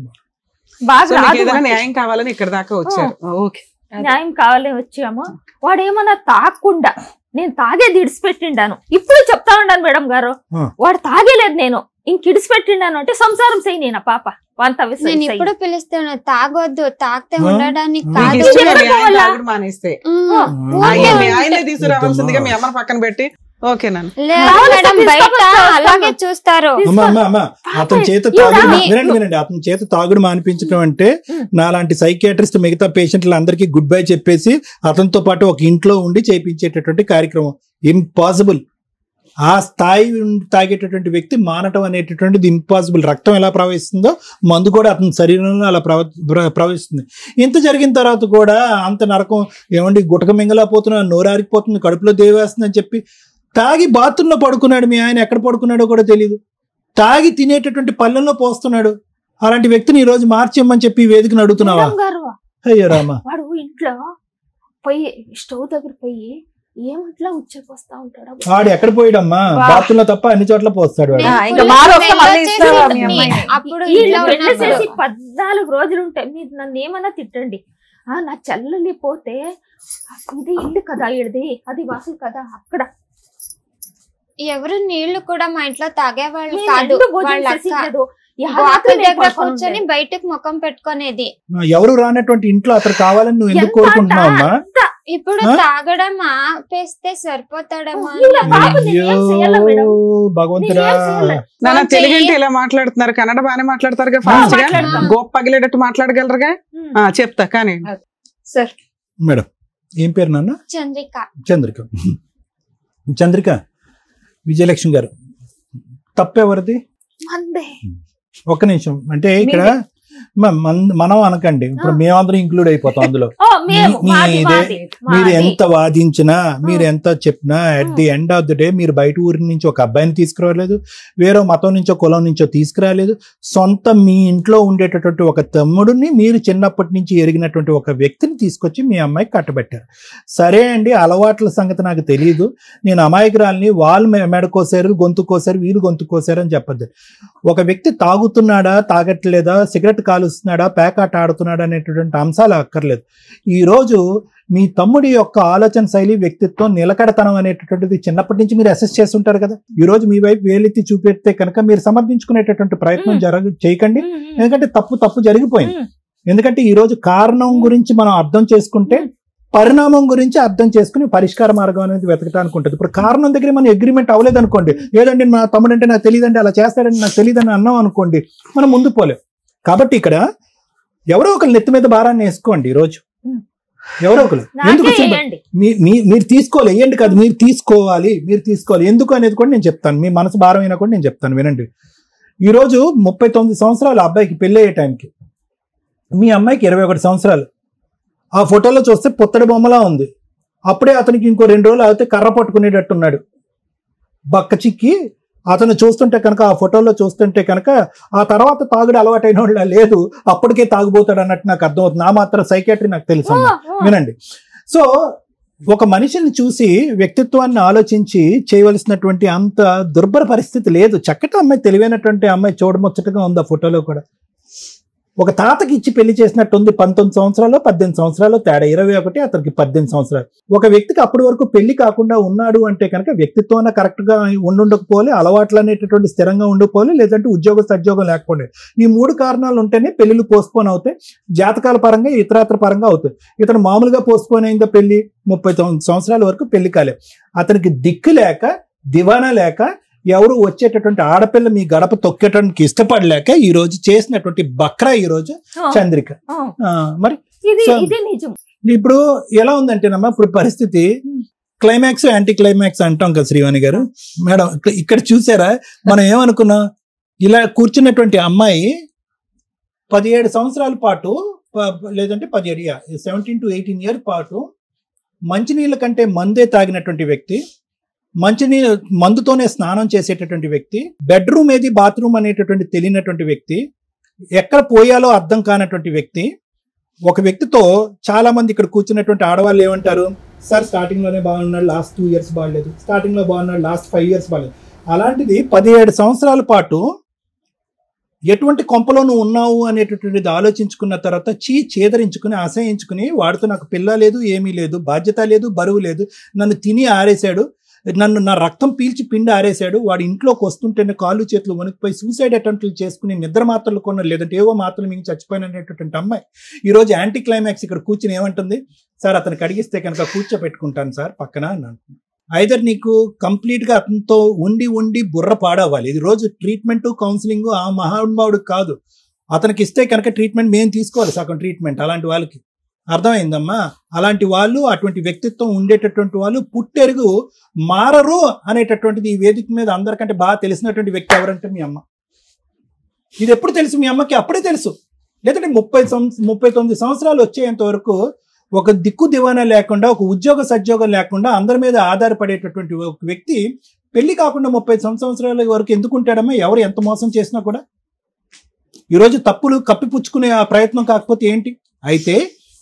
బాగా న్యాయం కావాలని ఇక్కడ దాకా వచ్చారు. ఓకే, న్యాయం కావాలని వచ్చాము. వాడు ఏమన్నా తాగకుండా నేను తాగేది ఇడిచిపెట్టిండాను. ఇప్పుడు చెప్తా ఉన్నాను మేడం గారు, వాడు తాగేలేదు, నేను ఇంక ఇడిచిపెట్టిండాను అంటే సంసారం చెయ్యి. నేను పాప నేను ఇప్పుడు పిలుస్తాను, తాగొద్దు, తాగితే ఉండడానికి మానేస్తే తీసుకురావాల్సిందిగా మీ అమ్మని పక్కన పెట్టి. ఓకేనా? బయట అలాగే చూస్తారు. అతని చేత వినండి, అతని చేత తాగుడు మానిపించడం అంటే నాలాంటి సైకియాట్రిస్ట్ మిగతా పేషెంట్లు అందరికీ గుడ్ బై చెప్పేసి అతనితో పాటు ఒక ఇంట్లో ఉండి చేయించేటటువంటి కార్యక్రమం. ఇంపాసిబుల్. ఆ స్థాయి తాగేటటువంటి వ్యక్తి మానటం అనేటటువంటిది ఇంపాసిబుల్. రక్తం ఎలా ప్రవహిస్తుందో మందు కూడా అతని శరీరంలో అలా ప్రవహిస్తుంది. ఇంత జరిగిన తర్వాత కూడా అంత నరకం ఏమండి, గుటక మింగలేకపోతున్నా, నోరారిపోతుంది, కడుపులో దేవేస్తుంది అని చెప్పి తాగి బాత్రూంలో పడుకున్నాడు. మీ ఆయన ఎక్కడ పడుకున్నాడో కూడా తెలియదు. తాగి తినేటటువంటి పళ్ళెంలో పోస్తున్నాడు. అలాంటి వ్యక్తిని ఈ రోజు మార్చేయమని చెప్పి వేదికను అడుగుతున్నావా? అయ్యో రామా. వాడు ఇంట్లో పోయి స్టవ్ దగ్గర పోయి ఏమంట్లా ఉచ్చపోస్తా ఉంటాడు. వాడు ఎక్కడ పోయాడమ్మా? బాత్రూమ్ లో తప్ప అన్ని చోట్ల పోస్తాడు. 14 రోజులు ఉంటాయి. మీరు నన్ను ఏమన్నా తిట్టండి, నా చెల్లెలి పోతే ఇది ఇల్లు కదా, ఇది అది వాసులు కదా, అక్కడ ఎవరు నీళ్లు కూడా మా ఇంట్లో తాగేవాళ్ళు కాదు. దగ్గర కూర్చొని బయటకు ముఖం పెట్టుకునేది. ఎవరు రానటువంటి ఇంట్లో అతను కావాలని నువ్వు ఎందుకు కోరుకుంటున్నావమ్మా? ఇప్పుడు తాగడం ఆపేస్తే సరిపోతాడమ్మా. భగవంతుడా, తెలుగు అంటే ఇలా మాట్లాడుతున్నారు, కన్నడ బాగానే మాట్లాడతారు కదా, గోప పగిలేటట్టు మాట్లాడగలరుగా. చెప్తా కానీ సార్. మేడం ఏం పేరు నాన్న? చంద్రిక విజయలక్ష్మి గారు. తప్పెవరిది? ఒక్క నిమిషం, అంటే ఇక్కడ మనం అనకండి, ఇప్పుడు మేమందరం ఇంక్లూడ్ అయిపోతాం అందులో. మీరు ఎంత వాదించినా, మీరు ఎంత చెప్పినా, at the end of the day మీరు బయట ఊరి నుంచి ఒక అబ్బాయిని తీసుకురాలేదు, వేరే మతం నుంచో కులం నుంచో తీసుకురాలేదు. సొంత మీ ఇంట్లో ఉండేటటువంటి ఒక తమ్ముడిని, మీరు చిన్నప్పటి నుంచి ఎరిగినటువంటి ఒక వ్యక్తిని తీసుకొచ్చి మీ అమ్మాయికి కట్టబెట్టారు. సరే అండి, అలవాట్ల సంగతి నాకు తెలియదు, నేను అమాయకురాలని, వాళ్ళు మెడకోసారు, గొంతు కోసారు, వీళ్ళు గొంతు కోసారు అని చెప్పద్దు. ఒక వ్యక్తి తాగుతున్నాడా, తాగట్లేదా, సిగరెట్ కాలుస్తున్నాడా, పేకాట ఆడుతున్నాడా అనేటటువంటి అంశాలు అక్కర్లేదు. ఈరోజు మీ తమ్ముడి యొక్క ఆలోచన శైలి, వ్యక్తిత్వం, నిలకడతనం అనేటటువంటిది చిన్నప్పటి నుంచి మీరు అసెస్ చేస్తుంటారు కదా. ఈ రోజు మీ వైపు వేలెత్తి చూపెడితే కనుక మీరు సమర్థించుకునేటటువంటి ప్రయత్నం చేయకండి. ఎందుకంటే తప్పు జరిగిపోయింది. ఎందుకంటే ఈ రోజు కారణం గురించి మనం అర్థం చేసుకుంటే పరిణామం గురించి అర్థం చేసుకుని పరిష్కార మార్గం అనేది వెతకడానికి ఉంటుంది. ఇప్పుడు కారణం దగ్గర మనం అగ్రిమెంట్ అవ్వలేదు అనుకోండి, ఏదండి మా తమ్ముడు అంటే నాకు తెలియదండి, అలా చేస్తాడని నాకు తెలియదని అన్నాం అనుకోండి, మనం ముందు పోలేం. కాబట్టి ఇక్కడ ఎవరో ఒకరు నెత్తి మీద భారాన్ని వేసుకోండి. ఈరోజు ఎవరో ఒకరు ఎందుకు మీరు తీసుకోవాలి, వేయండి కాదు, మీరు తీసుకోవాలి. ఎందుకు అనేది కూడా నేను చెప్తాను. మీ మనసు భారం అయినా కూడా నేను చెప్తాను, వినండి. ఈరోజు 39 సంవత్సరాలు అబ్బాయికి పెళ్ళి అయ్యే టైంకి, మీ అమ్మాయికి 21 సంవత్సరాలు. ఆ ఫోటోలో చూస్తే పుత్తడి బొమ్మలా ఉంది. అప్పుడే అతనికి ఇంకో 2 రోజులు అయితే కర్ర పట్టుకునేటట్టున్నాడు. బక్క చిక్కి అతను చూస్తుంటే కనుక, ఆ ఫోటోలో చూస్తుంటే కనుక ఆ తర్వాత తాగుడు అలవాటైన వాళ్ళ లేదు, అప్పటికే తాగుబోతాడు అన్నట్టు నాకు అర్థమవుతుంది. నా మాత్రం సైకాట్రీ నాకు తెలుసు. వినండి. సో ఒక మనిషిని చూసి వ్యక్తిత్వాన్ని ఆలోచించి చేయవలసినటువంటి అంత దుర్భర పరిస్థితి లేదు. చక్కటి అమ్మాయి, తెలివైనటువంటి అమ్మాయి, చూడముచ్చటగా ఉంది ఆ ఫోటోలో కూడా. ఒక తాతకి ఇచ్చి పెళ్లి చేసినట్టుంది. 19 సంవత్సరాలు 18 సంవత్సరాలు తేడా, 21, అతనికి 18 సంవత్సరాలు. ఒక వ్యక్తికి అప్పటి వరకు పెళ్లి కాకుండా ఉన్నాడు అంటే కనుక వ్యక్తిత్వం కరెక్ట్ గా ఉండకపోలే, అలవాట్లు అనేటటువంటి స్థిరంగా ఉండకపోలే, లేదంటే ఉద్యోగ సద్యోగం లేకపోలే. ఈ 3 కారణాలు ఉంటేనే పెళ్లిళ్ళు పోస్ట్పోన్ అవుతాయి. జాతకాల పరంగా, ఇతరాత్ర పరంగా అవుతాయి. ఇతను మామూలుగా పోస్ట్పోన్ అయిందా పెళ్లి, 39 సంవత్సరాల వరకు పెళ్లి కాలే. అతనికి దిక్కు లేక, దివానా లేక, ఎవరు వచ్చేటటువంటి ఆడపిల్ల మీ గడప తొక్కేటానికి ఇష్టపడలేక ఈ రోజు చేసినటువంటి బక్రా ఈ రోజు చంద్రిక. మరి ఇప్పుడు ఎలా ఉందంటేనమ్మా, ఇప్పుడు పరిస్థితి క్లైమాక్స్ యాంటీ క్లైమాక్స్ అంటాం కదా శ్రీవాణి గారు. మేడం ఇక్కడ చూసారా, మనం ఏమనుకున్నాం, ఇలా కూర్చున్నటువంటి అమ్మాయి 17 సంవత్సరాల పాటు, లేదంటే 17 to 18 ఇయర్ పాటు మంచినీళ్ళ కంటే మందే తాగినటువంటి వ్యక్తి, మందుతోనే స్నానం చేసేటటువంటి వ్యక్తి, బెడ్రూమ్ ఏది బాత్రూమ్ అనేటటువంటి తెలియనటువంటి వ్యక్తి, ఎక్కడ పోయాలో అర్థం కానటువంటి వ్యక్తి. ఒక వ్యక్తితో చాలా మంది ఇక్కడ కూర్చున్నటువంటి ఆడవాళ్ళు ఏమంటారు, సార్ స్టార్టింగ్ లోనే బాగున్నాడు, లాస్ట్ 2 years బాగలేదు, స్టార్టింగ్ లో బాగున్నాడు, లాస్ట్ 5 years బాగలేదు. అలాంటిది 17 సంవత్సరాల పాటు ఎటువంటి కొంపలో నువ్వు ఉన్నావు అనేటటువంటిది ఆలోచించుకున్న తర్వాత చేదరించుకుని, అసహించుకుని, వాడితో నాకు పిల్ల లేదు, ఏమీ లేదు, బాధ్యత లేదు, బరువు లేదు, నన్ను తిని ఆరేశాడు, నా రక్తం పీల్చి పిండి ఆరేశాడు, వాడి ఇంట్లోకి వస్తుంటేనే కాళ్ళు చేతులు వణికిపోయి సూసైడ్ అటెంప్ట్లు చేసుకుని నిద్ర మాత్రలు కొన్న, లేదంటే ఏవో మాత్రలు మింగి చచ్చిపోయినటువంటి అమ్మాయి ఈరోజు యాంటీ క్లైమాక్స్ ఇక్కడ కూర్చుని ఏమంటుంది, సార్ అతనికి అడిగిస్తే కనుక కూర్చోపెట్టుకుంటాను సార్ పక్కన అని అంటుంది. ఐదర్ నీకు కంప్లీట్ గా అతనితో ఉండి బుర్ర పాడవ్వాలి. ఇది రోజు ట్రీట్మెంట్, కౌన్సిలింగ్ ఆ మహానుభావుడు కాదు, అతనికి ఇస్తే కనుక ట్రీట్మెంట్ మేము తీసుకోవాలి, సగం ట్రీట్మెంట్. అలాంటి వాళ్ళకి అర్థమైందమ్మా, అలాంటి వాళ్ళు, అటువంటి వ్యక్తిత్వం ఉండేటటువంటి వాళ్ళు పుట్టెరుగు మారరు అనేటటువంటిది ఈ వేదిక మీద అందరికంటే బాగా తెలిసినటువంటి వ్యక్తి ఎవరంటే మీ అమ్మ. ఇది ఎప్పుడు తెలుసు మీ అమ్మకి? అప్పుడే తెలుసు. లేదంటే 39 సంవత్సరాలు వచ్చేంత వరకు ఒక దిక్కు దివానా లేకుండా, ఒక ఉద్యోగ సద్యోగం లేకుండా అందరి మీద ఆధారపడేటటువంటి ఒక వ్యక్తి పెళ్లి కాకుండా 30 సంవత్సరాల వరకు ఎందుకుంటాడమ్మా? ఎవరు ఎంత మోసం చేసినా కూడా. ఈరోజు తప్పులు కప్పిపుచ్చుకునే ఆ ప్రయత్నం కాకపోతే ఏంటి? అయితే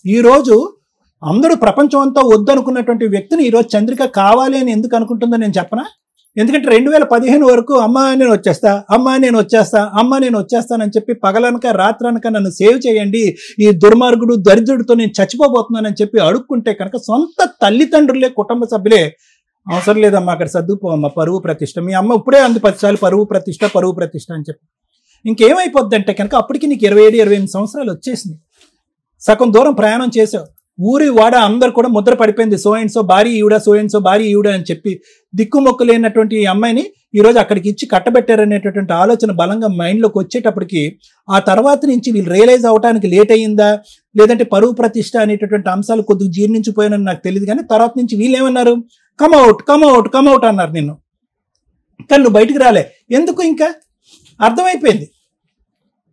ఈరోజు అందరూ ప్రపంచం అంతా వద్దనుకున్నటువంటి వ్యక్తిని ఈరోజు చంద్రిక కావాలి అని ఎందుకు అనుకుంటుందో నేను చెప్పనా? ఎందుకంటే 2015 వరకు అమ్మా నేను వచ్చేస్తానని చెప్పి పగలనక రాత్రనక నన్ను సేవ్ చేయండి, ఈ దుర్మార్గుడు దరిద్రుడితో నేను చచ్చిపోబోతున్నానని చెప్పి అడుక్కుంటే కనుక సొంత తల్లిదండ్రులే, కుటుంబ సభ్యులే అవసరం లేదమ్మా అక్కడ సర్దుకోమ్మా, పరువు ప్రతిష్ట. మీ అమ్మ ఇప్పుడే అంది 10 సార్లు పరువు ప్రతిష్ట అని చెప్పి. ఇంకేమైపోద్ది అంటే కనుక అప్పటికి నీకు 27-28 సంవత్సరాలు వచ్చేసింది. సగం దూరం ప్రయాణం చేసావు, ఊరి వాడ అందరు కూడా ముద్ర పడిపోయింది, సో అండ్ సో భార్య ఈవిడ అని చెప్పి దిక్కుమొక్కు లేనటువంటి ఈ అమ్మాయిని ఈరోజు అక్కడికి ఇచ్చి కట్టబెట్టారనేటటువంటి ఆలోచన బలంగా మైండ్లోకి వచ్చేటప్పటికి ఆ తర్వాత నుంచి వీళ్ళు రియలైజ్ అవడానికి లేట్ అయ్యిందా, లేదంటే పరువు ప్రతిష్ట అనేటటువంటి అంశాలు కొద్దిగా జీర్ణించిపోయానని నాకు తెలియదు. కానీ తర్వాత నుంచి వీళ్ళు ఏమన్నారు, కమ్అవుట్ అన్నారు నిన్ను. కానీ నువ్వు బయటికి రాలే ఎందుకు? ఇంకా అర్థమైపోయింది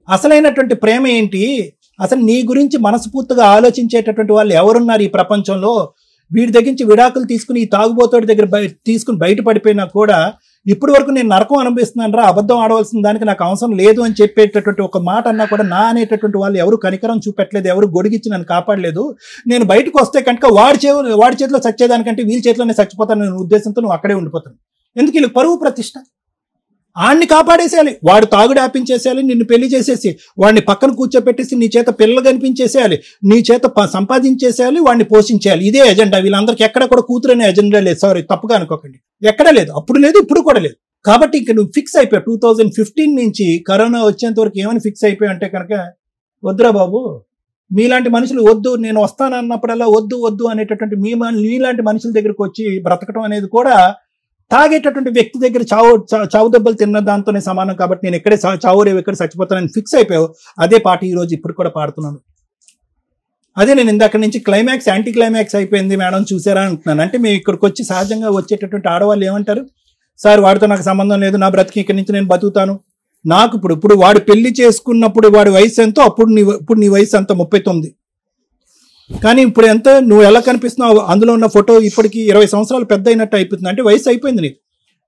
అసలైనటువంటి ప్రేమ ఏంటి, అసలు నీ గురించి మనస్ఫూర్తిగా ఆలోచించేటటువంటి వాళ్ళు ఎవరున్నారు ఈ ప్రపంచంలో. వీడి దగ్గరించి విడాకులు తీసుకుని ఈ తాగుబోతోడి దగ్గర తీసుకుని బయటపడిపోయినా కూడా ఇప్పటి వరకు నేను నరకం అనుభవిస్తున్నాను రా, అబద్ధం ఆడవలసిన దానికి నాకు అవసరం లేదు అని చెప్పేటటువంటి ఒక మాట అన్నా కూడా నా అనేటటువంటి వాళ్ళు ఎవరు కనికరం చూపెట్టలేదు, ఎవరు గొడిగిచ్చి నన్ను కాపాడలేదు. నేను బయటకు వస్తే కనుక వాడి చేతిలో చచ్చేదానికంటే వీళ్ళ చేతిలోనే చచ్చిపోతాను అనే ఉద్దేశంతో నువ్వు అక్కడే ఉండిపోతాను. ఎందుకు? వీళ్ళకి పరువు ప్రతిష్ట. ఆడిని కాపాడేసేయాలి, వాడు తాగుడు ఆపించేసేయాలి, నిన్ను పెళ్లి చేసేసి వాడిని పక్కన కూర్చోపెట్టేసి నీ చేత పిల్లలు కనిపించేసేయాలి, నీ చేత సంపాదించేసేయాలి, వాడిని పోషించేయాలి. ఇదే ఎజెండా. వీళ్ళందరికీ ఎక్కడ కూడా కూతురనే ఎజెండా లేదు. సారీ, తప్పుగా అనుకోకండి, ఎక్కడ లేదు, అప్పుడు లేదు, ఇప్పుడు కూడా లేదు. కాబట్టి ఇంక నువ్వు ఫిక్స్ అయిపోయావు. 2015 నుంచి కరోనా వచ్చేంత వరకు ఏమని ఫిక్స్ అయిపోయావు అంటే కనుక, వద్దురా బాబు, మీలాంటి మనుషులు వద్దు, నేను వస్తానన్నప్పుడల్లా వద్దు అనేటటువంటి మీలాంటి మనుషుల దగ్గరకు వచ్చి బ్రతకడం అనేది కూడా తాగేటటువంటి వ్యక్తి దగ్గర చావు దెబ్బలు తిన్న దాంతోనే సమానం. కాబట్టి నేను ఎక్కడే చావు రేవు ఎక్కడ చచ్చిపోతానని ఫిక్స్ అయిపోయావు. అదే పాట ఈ రోజు ఇప్పుడు కూడా పాడుతున్నాను. అదే నేను ఇందాక నుంచి క్లైమాక్స్ యాంటీ క్లైమాక్స్ అయిపోయింది మేడం చూసారా అంటున్నాను. అంటే మేము ఇక్కడికి వచ్చి సహజంగా వచ్చేటటువంటి ఆడవాళ్ళు ఏమంటారు, సార్ వాడితో నాకు సంబంధం లేదు, నా బ్రతికి ఇక్కడి నుంచి నేను బతుకుతాను. నాకు ఇప్పుడు వాడు పెళ్లి చేసుకున్నప్పుడు వాడి వయసు ఎంతో, అప్పుడు నీ వయసు అంత 39. కానీ ఇప్పుడు ఎంత నువ్వు ఎలా కనిపిస్తున్నావు, అందులో ఉన్న ఫోటో ఇప్పటికి 20 సంవత్సరాలు పెద్ద అయినట్టు అయిపోతుంది. అంటే వయసు అయిపోయింది నీకు.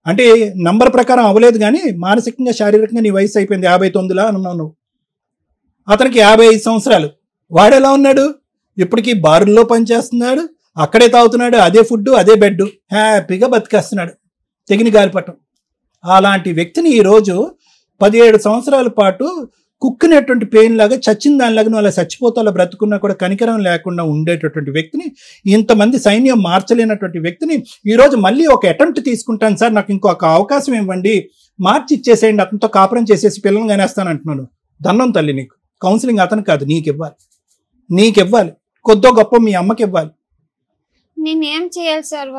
అంటే నంబర్ ప్రకారం అవ్వలేదు కానీ మానసికంగా శారీరకంగా నీ వయసు అయిపోయింది. 59లా అన్నావు నువ్వు. అతనికి 55 సంవత్సరాలు. వాడు ఎలా ఉన్నాడు, ఇప్పటికీ బారుల్లో పనిచేస్తున్నాడు, అక్కడే తాగుతున్నాడు, అదే ఫుడ్ అదే బెడ్, హ్యాపీగా బతికేస్తున్నాడు తెగిన గాలిపటం. అలాంటి వ్యక్తిని ఈరోజు 17 సంవత్సరాల పాటు కుక్కినటువంటి పెయిన్ లాగా చచ్చిన దానిలాగా నువ్వు అలా చచ్చిపోతా అలా బ్రతుకున్నా కూడా కనికరం లేకుండా ఉండేటటువంటి వ్యక్తిని, ఇంతమంది సైన్యం మార్చలేనటువంటి వ్యక్తిని ఈరోజు మళ్ళీ ఒక అటెంప్ట్ తీసుకుంటాను సార్, నాకు ఇంకొక అవకాశం ఇవ్వండి, మార్చి ఇచ్చేసేయండి, అతనితో కాపురం చేసేసి పిల్లల్ని కనేస్తాను అంటున్నాను. దండం తల్లి నీకు. కౌన్సిలింగ్ అతను కాదు, నీకివ్వాలి. కొద్దో గొప్ప మీ అమ్మకి ఇవ్వాలి. నేనేం చేయాలి సార్?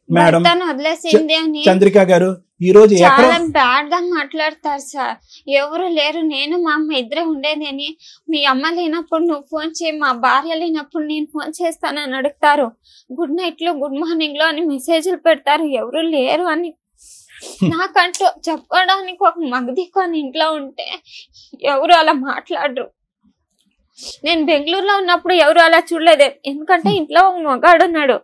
మేడం వదిలేసింది అని చంద్రిక గారు ఈ రోజు చాలా బ్యాడ్ గా మాట్లాడతారు సార్. ఎవరు లేరు, నేను మా అమ్మ ఇద్దరే ఉండేది అని. మీ అమ్మ లేనప్పుడు నువ్వు ఫోన్ చేయి, మా భార్య లేనప్పుడు నేను ఫోన్ చేస్తానని అడుగుతారు. గుడ్ నైట్ లో గుడ్ మార్నింగ్ లో అని మెసేజ్లు పెడతారు. ఎవరు లేరు అని నాకంటూ చెప్పడానికి ఒక మగదిక్కు ఇంట్లో ఉంటే ఎవరు అలా మాట్లాడరు. నేను బెంగళూరులో ఉన్నప్పుడు ఎవరు అలా చూడలేదు, ఎందుకంటే ఇంట్లో ఒక మగాడు ఉన్నాడు.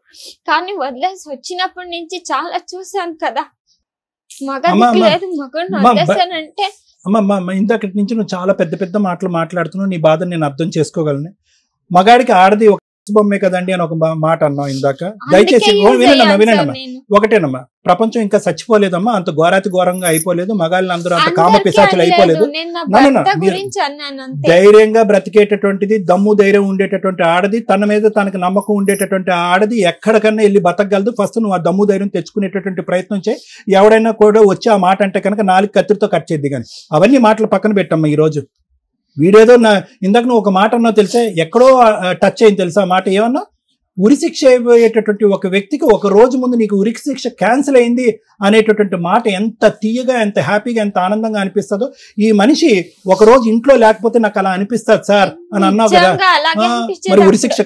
కానీ వదిలేసి వచ్చినప్పటి నుంచి చాలా చూసాను కదా, మగదిక్కు లేదు, మగడు వదిలేసానంటే. అమ్మమ్మ ఇంతకటి నుంచి నువ్వు చాలా పెద్ద పెద్ద మాటలు మాట్లాడుతున్నావు, నీ బాధ నేను అర్థం చేసుకోగలను. మగాడికి ఆడది ఒక బొమ్మే కదండి అని ఒక మాట అన్నావు ఇందాక. దయచేసి వినండమ్మా. ఒకటేనమ్మా, ప్రపంచం ఇంకా చచ్చిపోలేదమ్మా, అంత ఘోరాతి ఘోరంగా అయిపోలేదు, మగాళ్ళని అందరూ అంత కామ పిశాచులు అయిపోలేదు. ధైర్యంగా బ్రతికేటటువంటిది, దమ్ము ధైర్యం ఉండేటటువంటి ఆడది, తన మీద తనకు నమ్మకం ఉండేటటువంటి ఆడది ఎక్కడికన్నా వెళ్ళి బతకగలదు. ఫస్ట్ నువ్వు ఆ దమ్ము ధైర్యం తెచ్చుకునేటటువంటి ప్రయత్నం చేయి. ఎవడైనా కూడా వచ్చి ఆ మాట అంటే కనుక 4 కత్తిరితో కట్ చేద్ది. కానీ అవన్నీ మాటలు పక్కన పెట్టమ్మా. ఈ రోజు వీడేదో ఇందాక నువ్వు ఒక మాట అన్నావు తెలుసా, ఎక్కడో టచ్ అయింది తెలుసా మాట. ఏమన్నా ఉరిశిక్ష అయిపోయేటటువంటి ఒక వ్యక్తికి ఒక రోజు ముందు నీకు ఉరిశిక్ష క్యాన్సిల్ అయింది అనేటటువంటి మాట ఎంత తీయగా, ఎంత హ్యాపీగా, ఎంత ఆనందంగా అనిపిస్తుందో. ఈ మనిషి ఒక రోజు ఇంట్లో లేకపోతే నాకు అలా అనిపిస్తుంది సార్ అని అన్నావు కదా. మరి ఉరిశిక్ష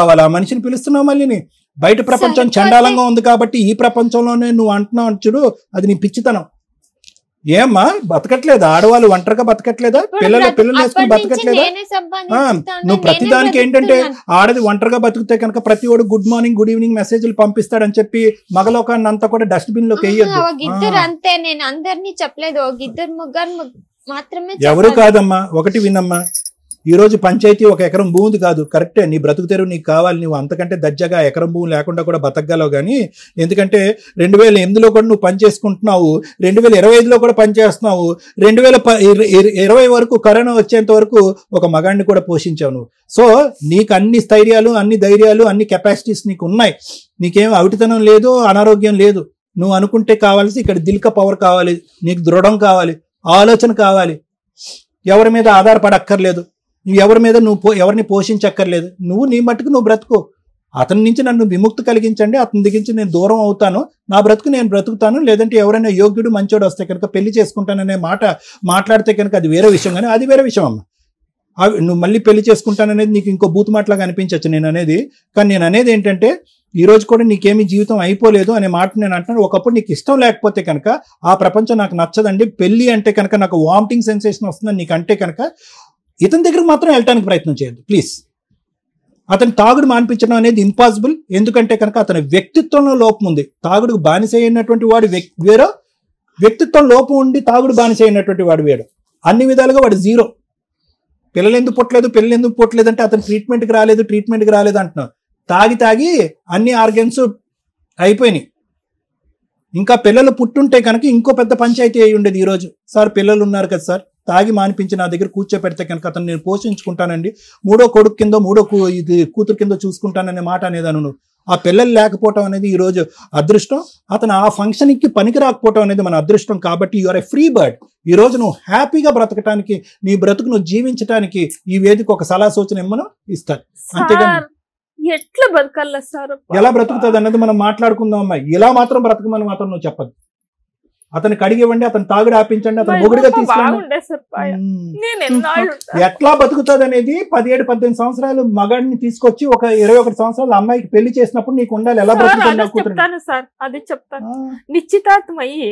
కావాలా? మనిషిని పిలుస్తున్నావు మళ్ళీ. బయట ప్రపంచం చండాలంగా ఉంది కాబట్టి ఈ ప్రపంచంలోనే నువ్వు అంటున్నావు చూడు, అది నీ పిచ్చితనం. ఏమ్మా బతకట్లేదా ఆడవాళ్ళు? ఒంటరిగా బతకట్లేదా? పిల్లలు వేసుకుని బతకట్లేదా? నువ్వు ప్రతిదానికి ఏంటంటే ఆడది ఒంటరిగా బతుకుతే కనుక ప్రతి ఒడు గుడ్ మార్నింగ్ గుడ్ ఈవినింగ్ మెసేజ్లు పంపిస్తాడని చెప్పి మగలోకాన్ని అంతా కూడా డస్ట్బిన్ లోకి వేయొద్దు. అంతే, నేను అందరినీ చెప్పలేదు, ఇద్దరు ముగ్గురు మాత్రమే. ఎవరు కాదమ్మా, ఒకటి వినమ్మా. ఈ రోజు పంచాయతీ 1 ఎకరం భూమి కాదు, కరెక్టే, నీ బ్రతుకు తెరువు నీకు కావాలి, నువ్వు అంతకంటే దజ్జగా ఎకరం భూమి లేకుండా కూడా బతకగలవు. కానీ ఎందుకంటే 2008లో కూడా నువ్వు పని చేసుకుంటున్నావు, 2025లో కూడా పనిచేస్తున్నావు, 2020 వరకు కరోనా వచ్చేంత వరకు ఒక మగాడిని కూడా పోషించావు నువ్వు. సో నీకు అన్ని స్థైర్యాలు, అన్ని ధైర్యాలు, అన్ని కెపాసిటీస్ నీకు ఉన్నాయి. నీకేం అవిటితనం లేదు, అనారోగ్యం లేదు. నువ్వు అనుకుంటే కావాల్సి ఇక్కడ దిల్క పవర్ కావాలి, నీకు దృఢం కావాలి, ఆలోచన కావాలి. ఎవరి మీద ఆధారపడక్కర్లేదు, ఎవరి మీద నువ్వు ఎవరిని పోషించక్కర్లేదు. నువ్వు నీ మట్టుకు నువ్వు బ్రతుకు. అతని నుంచి నన్ను విముక్తి కలిగించండి, అతని దగ్గర నేను దూరం అవుతాను, నా బ్రతుకు నేను బ్రతుకుతాను. లేదంటే ఎవరైనా యోగ్యుడు మంచోడు వస్తే కనుక పెళ్లి చేసుకుంటాననే మాట మాట్లాడితే కనుక అది వేరే విషయం. కానీ అది వేరే విషయం అమ్మ. నువ్వు మళ్ళీ పెళ్లి చేసుకుంటాననేది నీకు ఇంకో బూత్ మాటలాగా అనిపించచ్చు నేను అనేది. కానీ నేను అనేది ఏంటంటే ఈ రోజు కూడా నీకేమీ జీవితం అయిపోలేదు అనే మాట నేను అంటున్నాను. ఒకప్పుడు నీకు ఇష్టం లేకపోతే కనుక ఆ ప్రపంచం నాకు నచ్చదండి, పెళ్లి అంటే కనుక నాకు వామిటింగ్ సెన్సేషన్ వస్తుందని నీకు అంటే కనుక ఇతని దగ్గరకు మాత్రం వెళ్ళటానికి ప్రయత్నం చేయొద్దు ప్లీజ్. అతని తాగుడు మానిపించడం అనేది ఇంపాసిబుల్. ఎందుకంటే కనుక అతని వ్యక్తిత్వంలో లోపం ఉంది. తాగుడుకు బానిస అయినటువంటి వాడు వేరో, వ్యక్తిత్వం లోపం ఉండి తాగుడు బానిస అయినటువంటి వాడు వేరు. అన్ని విధాలుగా వాడు జీరో. పిల్లలు ఎందుకు పుట్టలేదు అంటే అతను ట్రీట్మెంట్కి రాలేదు అంటున్నావు. తాగి అన్ని ఆర్గన్స్ అయిపోయినాయి. ఇంకా పిల్లలు పుట్టుంటే కనుక ఇంకో పెద్ద పంచాయతీ అయి ఉండేది. ఈరోజు సార్ పిల్లలు ఉన్నారు కదా సార్, తాగి మానిపించి నా దగ్గర కూర్చోపెడితే కనుక అతను నేను పోషించుకుంటానండి, 3వ కొడుకు కింద 3వ కూతురు కింద చూసుకుంటాననే మాట అనేదాను. నువ్వు ఆ పిల్లలు లేకపోవటం అనేది ఈరోజు అదృష్టం. అతను ఆ ఫంక్షన్కి పనికి రాకపోవటం అనేది మన అదృష్టం. కాబట్టి యూఆర్ ఏ ఫ్రీ బర్డ్. ఈ రోజు నువ్వు హ్యాపీగా బ్రతకటానికి, నీ బ్రతుకు నువ్వు జీవించడానికి ఈ వేదిక ఒక సలహా సూచన ఏమన్నా ఇస్తారు. అంతేగాని ఎట్లా బతకాల సార్, ఎలా బ్రతుకుతుంది అన్నది మనం మాట్లాడుకుందాం అమ్మాయి. ఇలా మాత్రం బ్రతకమని మాత్రం నువ్వు చెప్పదు. అతను కడిగివ్వండి, అతను తాగుడు ఆపించండి, అతను మొగుడిగా తీసుకోండి. ఎట్లా బతుకుతుంది అనేది 17-18 సంవత్సరాలు మగాడిని తీసుకొచ్చి ఒక 21 సంవత్సరాలు అమ్మాయికి పెళ్లి చేసినప్పుడు నీకు ఉండాలి. ఎలా బ్రతుకుతుంది చెప్తాను సార్, అది చెప్తాను. నిశ్చితార్థం అయ్యి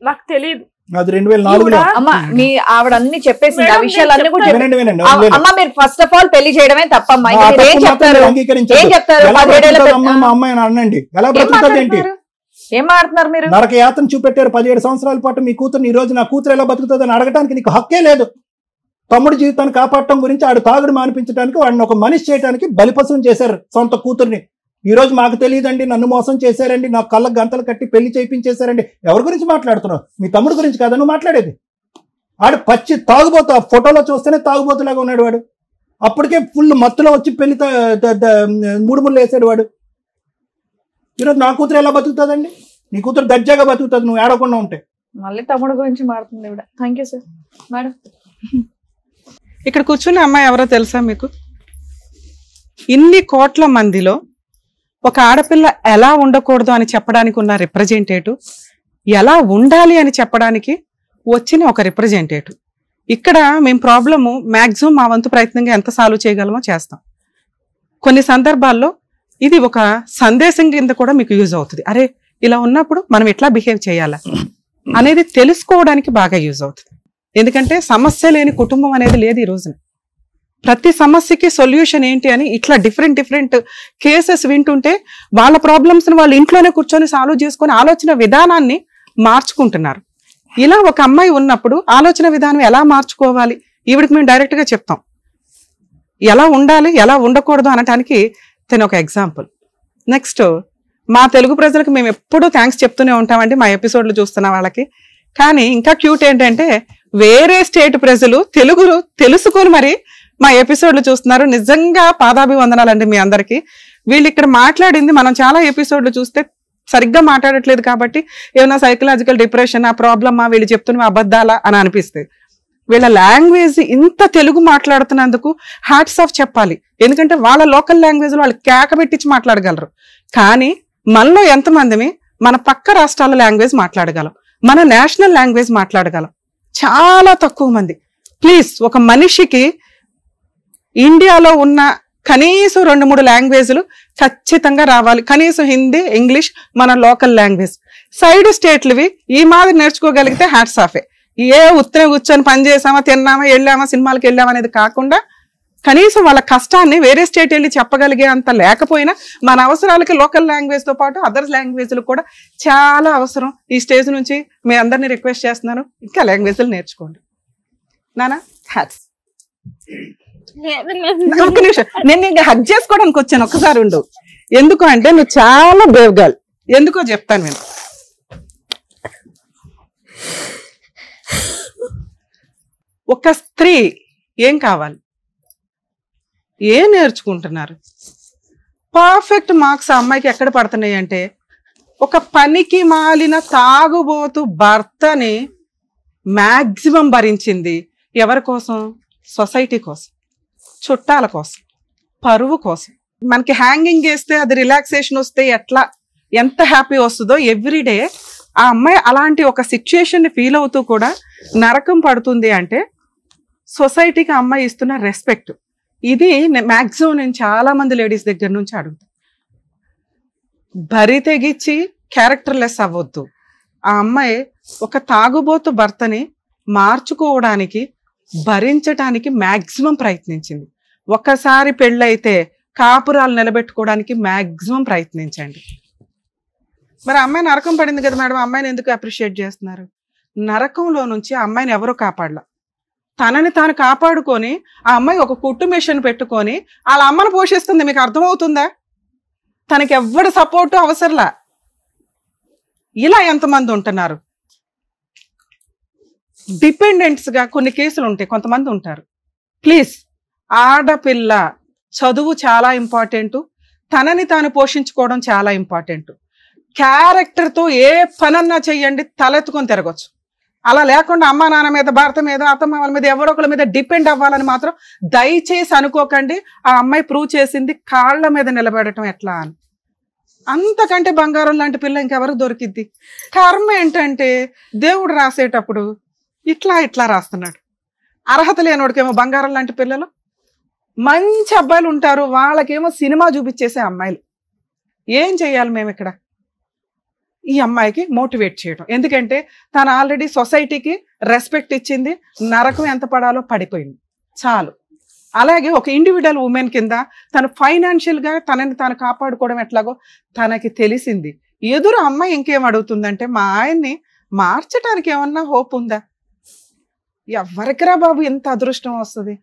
నాకు తెలియదు, అది 2004లో. అమ్మ మీ ఆవిడ అన్ని చెప్పేసింది, ఆ విషయాలన్నీ కూడా వినండి, వినండి. అమ్మ మీరు ఫస్ట్ ఆఫ్ ఆల్ పెళ్లి చేయడమే తప్పమ్మా. ఏం చెప్తారు, ఏం చెప్తారు? మా అమ్మాయి అనండి, ఎలా బ్రతుకుతుంది ఏంటి? ఏం మాట్లాడుతున్నారు మీరు? నరక యాతన చూపెట్టారు 17 సంవత్సరాల పాటు మీ కూతురు. ఈ రోజు నా కూతురు ఎలా బతుకుతుంది అని అడగడానికి నీకు హక్కే లేదు. తమ్ముడు జీవితాన్ని కాపాడటం గురించి, ఆడు తాగుడు మానిపించడానికి, వాడిని ఒక మనిషి చేయడానికి బలిపశం చేశారు సొంత కూతుర్ని. ఈ రోజు మాకు తెలియదండి, నన్ను మోసం చేశారండి, నాకు కళ్ళకు గంతలు కట్టి పెళ్లి చేయించేశారండి. ఎవరి గురించి మాట్లాడుతున్నావు? మీ తమ్ముడు గురించి కాదా నువ్వు మాట్లాడేది? ఆడు పచ్చి తాగుబోతు, ఆ ఫోటోలో చూస్తేనే తాగుబోతులాగా ఉన్నాడు వాడు. అప్పటికే ఫుల్ మత్తులో వచ్చి పెళ్లి మూడు ముళ్ళు వేసాడు వాడు. ఈరోజు నా కూతురు ఎలా బతుకుతుందండి? నీ కూతురు దర్జాగా బతుకుతుంది నువ్వు ఏడకుండా ఉంటే. మళ్ళీ తమ్ముడు గురించి మారుతుంది ఇవిడ. Thank you sir. మేడం, ఇక్కడ కూర్చున్న అమ్మాయి ఎవరో తెలుసా మీకు? ఇన్ని కోట్ల మందిలో ఒక ఆడపిల్ల ఎలా ఉండకూడదు అని చెప్పడానికి ఉన్న రిప్రజెంటేటివ్, ఎలా ఉండాలి అని చెప్పడానికి వచ్చిన ఒక రిప్రజెంటేటివ్. ఇక్కడ మేము ప్రాబ్లము మ్యాక్సిమం మా వంతు ప్రయత్నంగా ఎంత సాల్వ్ చేయగలమో చేస్తాం. కొన్ని సందర్భాల్లో ఇది ఒక సందేశం కింద కూడా మీకు యూజ్ అవుతుంది. అరే ఇలా ఉన్నప్పుడు మనం ఎట్లా బిహేవ్ చేయాలా అనేది తెలుసుకోవడానికి బాగా యూజ్ అవుతుంది. ఎందుకంటే సమస్య లేని కుటుంబం అనేది లేదు ఈ రోజున. ప్రతి సమస్యకి సొల్యూషన్ ఏంటి అని ఇట్లా డిఫరెంట్ కేసెస్ వింటుంటే వాళ్ళ ప్రాబ్లమ్స్ని వాళ్ళు ఇంట్లోనే కూర్చొని సాల్వ్ చేసుకొని ఆలోచన విధానాన్ని మార్చుకుంటున్నారు. ఇలా ఒక అమ్మాయి ఉన్నప్పుడు ఆలోచన విధానం ఎలా మార్చుకోవాలి ఈవిడికి మేము డైరెక్ట్గా చెప్తాం. ఎలా ఉండాలి, ఎలా ఉండకూడదు అనటానికి తను ఒక ఎగ్జాంపుల్. నెక్స్ట్, మా తెలుగు ప్రజలకు మేము ఎప్పుడూ థ్యాంక్స్ చెప్తూనే ఉంటామండి మా ఎపిసోడ్లు చూస్తున్న వాళ్ళకి. కానీ ఇంకా క్యూట్ ఏంటంటే వేరే స్టేట్ ప్రజలు తెలుగు తెలుసుకొని మరి మా ఎపిసోడ్లు చూస్తున్నారు. నిజంగా పాదాభివందనాలండి మీ అందరికీ. వీళ్ళు ఇక్కడ మాట్లాడింది మనం చాలా ఎపిసోడ్లు చూస్తే సరిగ్గా మాట్లాడట్లేదు కాబట్టి ఏమైనా సైకలాజికల్ డిప్రెషన్, ఆ ప్రాబ్లమా, వీళ్ళు చెప్తున్న అబద్ధాలా అని అనిపిస్తుంది. వీళ్ళ లాంగ్వేజ్ ఇంత తెలుగు మాట్లాడుతున్నందుకు హ్యాట్స్ ఆఫ్ చెప్పాలి. ఎందుకంటే వాళ్ళ లోకల్ లాంగ్వేజ్ వాళ్ళు కేకబెట్టించి మాట్లాడగలరు. కానీ మనలో ఎంతమందిమి మన పక్క రాష్ట్రాల లాంగ్వేజ్ మాట్లాడగలం, మన నేషనల్ లాంగ్వేజ్ మాట్లాడగలం? చాలా తక్కువ మంది. ప్లీజ్, ఒక మనిషికి ఇండియాలో ఉన్న కనీసం 2-3 లాంగ్వేజ్లు ఖచ్చితంగా రావాలి. కనీసం హిందీ, ఇంగ్లీష్, మన లోకల్ లాంగ్వేజ్. సైడ్ స్టేట్లువి ఈ మాదిరి నేర్చుకోగలిగితే హ్యాట్స్ ఆఫే. ఏ ఉత్తరం కూర్చొని పని చేసామా, తిన్నామా, వెళ్ళామా, సినిమాలకు వెళ్ళామా అనేది కాకుండా కనీసం వాళ్ళ కష్టాన్ని వేరే స్టేట్ వెళ్ళి చెప్పగలిగే అంత లేకపోయినా మన అవసరాలకి లోకల్ లాంగ్వేజ్ తో పాటు అదర్ లాంగ్వేజ్లు కూడా చాలా అవసరం. ఈ స్టేజ్ నుంచి మీ అందరినీ రిక్వెస్ట్ చేస్తున్నాను, ఇంకా లాంగ్వేజ్లు నేర్చుకోండి. నానా హ్యాట్స్. ఒక్క నిమిషం, నేను ఇంకా హగ్ చేసుకోవడానికి వచ్చాను, ఒక్కసారి ఉండు. ఎందుకు అంటే నువ్వు చాలా బ్రేవ్ గర్ల్. ఎందుకో చెప్తాను నేను. ఒక స్త్రీ ఏం కావాలి, ఏం నేర్చుకుంటున్నారు? పర్ఫెక్ట్ మార్క్స్ ఆ అమ్మాయికి ఎక్కడ పడుతున్నాయి అంటే, ఒక పనికి మాలిన తాగుబోతు భర్తని మ్యాక్సిమం భరించింది. ఎవరి కోసం? సొసైటీ కోసం, చుట్టాల కోసం, పరువు కోసం. మనకి హ్యాంగింగ్ చేస్తే అది రిలాక్సేషన్ వస్తే ఎంత హ్యాపీ వస్తుందో ఎవ్రీడే ఆ అమ్మాయి అలాంటి ఒక సిచ్యుయేషన్ ని ఫీల్ అవుతూ కూడా నరకం పడుతుంది అంటే సొసైటీకి ఆ అమ్మాయి ఇస్తున్న రెస్పెక్ట్. ఇది మ్యాక్సిమం నేను చాలా మంది లేడీస్ దగ్గర నుంచి అడుగుతాను. బరి తెగిచ్చి క్యారెక్టర్లెస్ అవ్వద్దు. ఆ అమ్మాయి ఒక తాగుబోతు భర్తని మార్చుకోవడానికి, భరించటానికి మ్యాక్సిమం ప్రయత్నించింది. ఒక్కసారి పెళ్ళైతే కాపురాలు నిలబెట్టుకోవడానికి మ్యాక్సిమం ప్రయత్నించండి. మరి అమ్మాయి నరకం పడింది కదా మేడం, అమ్మాయిని ఎందుకు అప్రిషియేట్ చేస్తున్నారు? నరకంలో నుంచి ఆ అమ్మాయిని ఎవరూ కాపాడలా. తనని తాను కాపాడుకొని ఆ అమ్మాయి ఒక కుట్టు మిషన్ పెట్టుకొని వాళ్ళ అమ్మను పోషిస్తుంది. మీకు అర్థమవుతుందా? తనకి ఎవ్వడి సపోర్టు అవసరంలా. ఇలా ఎంతమంది ఉంటున్నారు? డిపెండెంట్స్ గా కొన్ని కేసులు ఉంటాయి, కొంతమంది ఉంటారు. ప్లీజ్, ఆడపిల్ల చదువు చాలా ఇంపార్టెంట్, తనని తాను పోషించుకోవడం చాలా ఇంపార్టెంట్. క్యారెక్టర్తో ఏ పనన్నా చెయ్యండి, తలెత్తుకొని తిరగచ్చు. అలా లేకుండా అమ్మా నాన్న మీద, భర్త మీద, అత్తమ్మ వాళ్ళ మీద, ఎవరొకరి మీద డిపెండ్ అవ్వాలని మాత్రం దయచేసి అనుకోకండి. ఆ అమ్మాయి ప్రూవ్ చేసింది కాళ్ళ మీద నిలబెడటం ఎట్లా అని. అంతకంటే బంగారం లాంటి పిల్ల ఇంకెవరు దొరికిద్ది? కర్మ ఏంటంటే దేవుడు రాసేటప్పుడు ఇట్లా రాస్తున్నాడు. అర్హత లేనోడికేమో బంగారం లాంటి పిల్లలు, మంచి అబ్బాయిలు ఉంటారు, వాళ్ళకేమో సినిమా చూపించేసే అమ్మాయిలు. ఏం చెయ్యాలి మేము ఇక్కడ? ఈ అమ్మాయికి మోటివేట్ చేయడం. ఎందుకంటే తను ఆల్రెడీ సొసైటీకి రెస్పెక్ట్ ఇచ్చింది, నరకం ఎంత పడాలో పడిపోయింది, చాలు. అలాగే ఒక ఇండివిజువల్ ఉమెన్ కింద తను ఫైనాన్షియల్గా తనని తాను కాపాడుకోవడం ఎట్లాగో తనకి తెలిసింది. ఎదురు అమ్మాయి ఇంకేం అడుగుతుందంటే, మా ఆయన్ని మార్చడానికి ఏమన్నా హోప్ ఉందా? ఎవరికిరా బాబు ఎంత అదృష్టం వస్తుంది?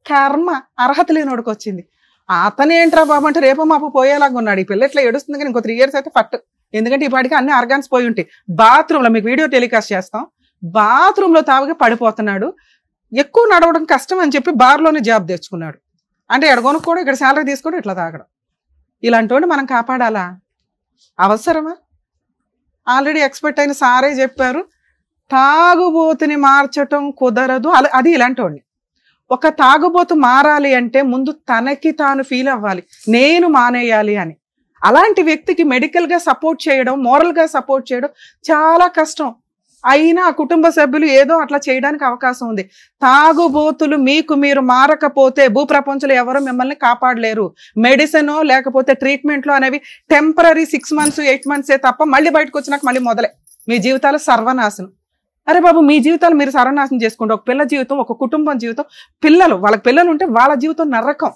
కర్మ, అర్హత లేనోడికి వచ్చింది. అతనేంట్రా బాబు అంటే రేపు మాపు పోయేలాగా ఉన్నాడు. ఈ పిల్ల ఇట్లా ఏడుస్తుంది కానీ ఇంకో 3 years అయితే ఫట్. ఎందుకంటే ఈ పాటికి అన్ని ఆర్గాన్స్ పోయి ఉంటాయి. బాత్రూంలో మీకు వీడియో టెలికాస్ట్ చేస్తాం, బాత్రూంలో తావుగా పడిపోతున్నాడు. ఎక్కువ నడవడం కష్టం అని చెప్పి బార్లోనే జాబ్ తెచ్చుకున్నాడు. అంటే ఎక్కడ కొనుక్కోవడం, ఇక్కడ శాలరీ తీసుకోవడం, ఇట్లా తాగడం. ఇలాంటి వాడిని మనం కాపాడాలా? అవసరమా? ఆల్రెడీ ఎక్స్పర్ట్ అయిన సారే చెప్పారు, తాగుబోతుని మార్చటం కుదరదు. అది ఇలాంటి వాడిని. ఒక తాగుబోతు మారాలి అంటే ముందు తనకి తాను ఫీల్ అవ్వాలి, నేను మానేయాలి అని. అలాంటి వ్యక్తికి మెడికల్గా సపోర్ట్ చేయడం, మోరల్గా సపోర్ట్ చేయడం చాలా కష్టం. అయినా కుటుంబ సభ్యులు ఏదో అట్లా చేయడానికి అవకాశం ఉంది. తాగుబోతులు మీకు మీరు మారకపోతే భూప్రపంచంలో ఎవరు మిమ్మల్ని కాపాడలేరు. మెడిసిన్ లేకపోతే ట్రీట్మెంట్లో అనేవి టెంపరీ 6 months 8 months తప్ప మళ్ళీ బయటకు వచ్చినాక మళ్ళీ మొదలే మీ జీవితాలు సర్వనాశనం. అరే బాబు, మీ జీవితాలు మీరు సర్వనాశనం చేసుకోండి. ఒక పిల్ల జీవితం, ఒక కుటుంబం జీవితం, వాళ్ళకి పిల్లలు ఉంటే వాళ్ళ జీవితం నరకం.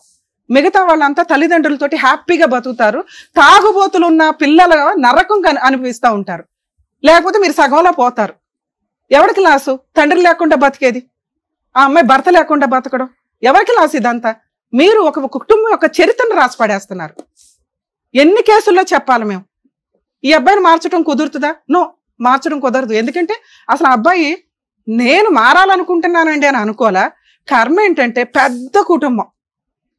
మిగతా వాళ్ళంతా తల్లిదండ్రులతోటి హ్యాపీగా బతుకుతారు. తాగుబోతులు ఉన్న పిల్లలు నరకం అనిపిస్తూ ఉంటారు. లేకపోతే మీరు సగంలో పోతారు. ఎవరికి లాసు? తండ్రి లేకుండా బతికేది, ఆ అమ్మాయి భర్త లేకుండా బతకడం, ఎవరికి లాసు? ఇదంతా మీరు ఒక కుటుంబం యొక్క చరిత్రను రాసి పడేస్తున్నారు. ఎన్ని కేసుల్లో చెప్పాలి మేము? ఈ అబ్బాయిని మార్చడం కుదురుతుందా? నో, మార్చడం కుదరదు. ఎందుకంటే అసలు అబ్బాయి నేను మారాలనుకుంటున్నానండి అని అనుకోలే. కర్మ ఏంటంటే పెద్ద కుటుంబం,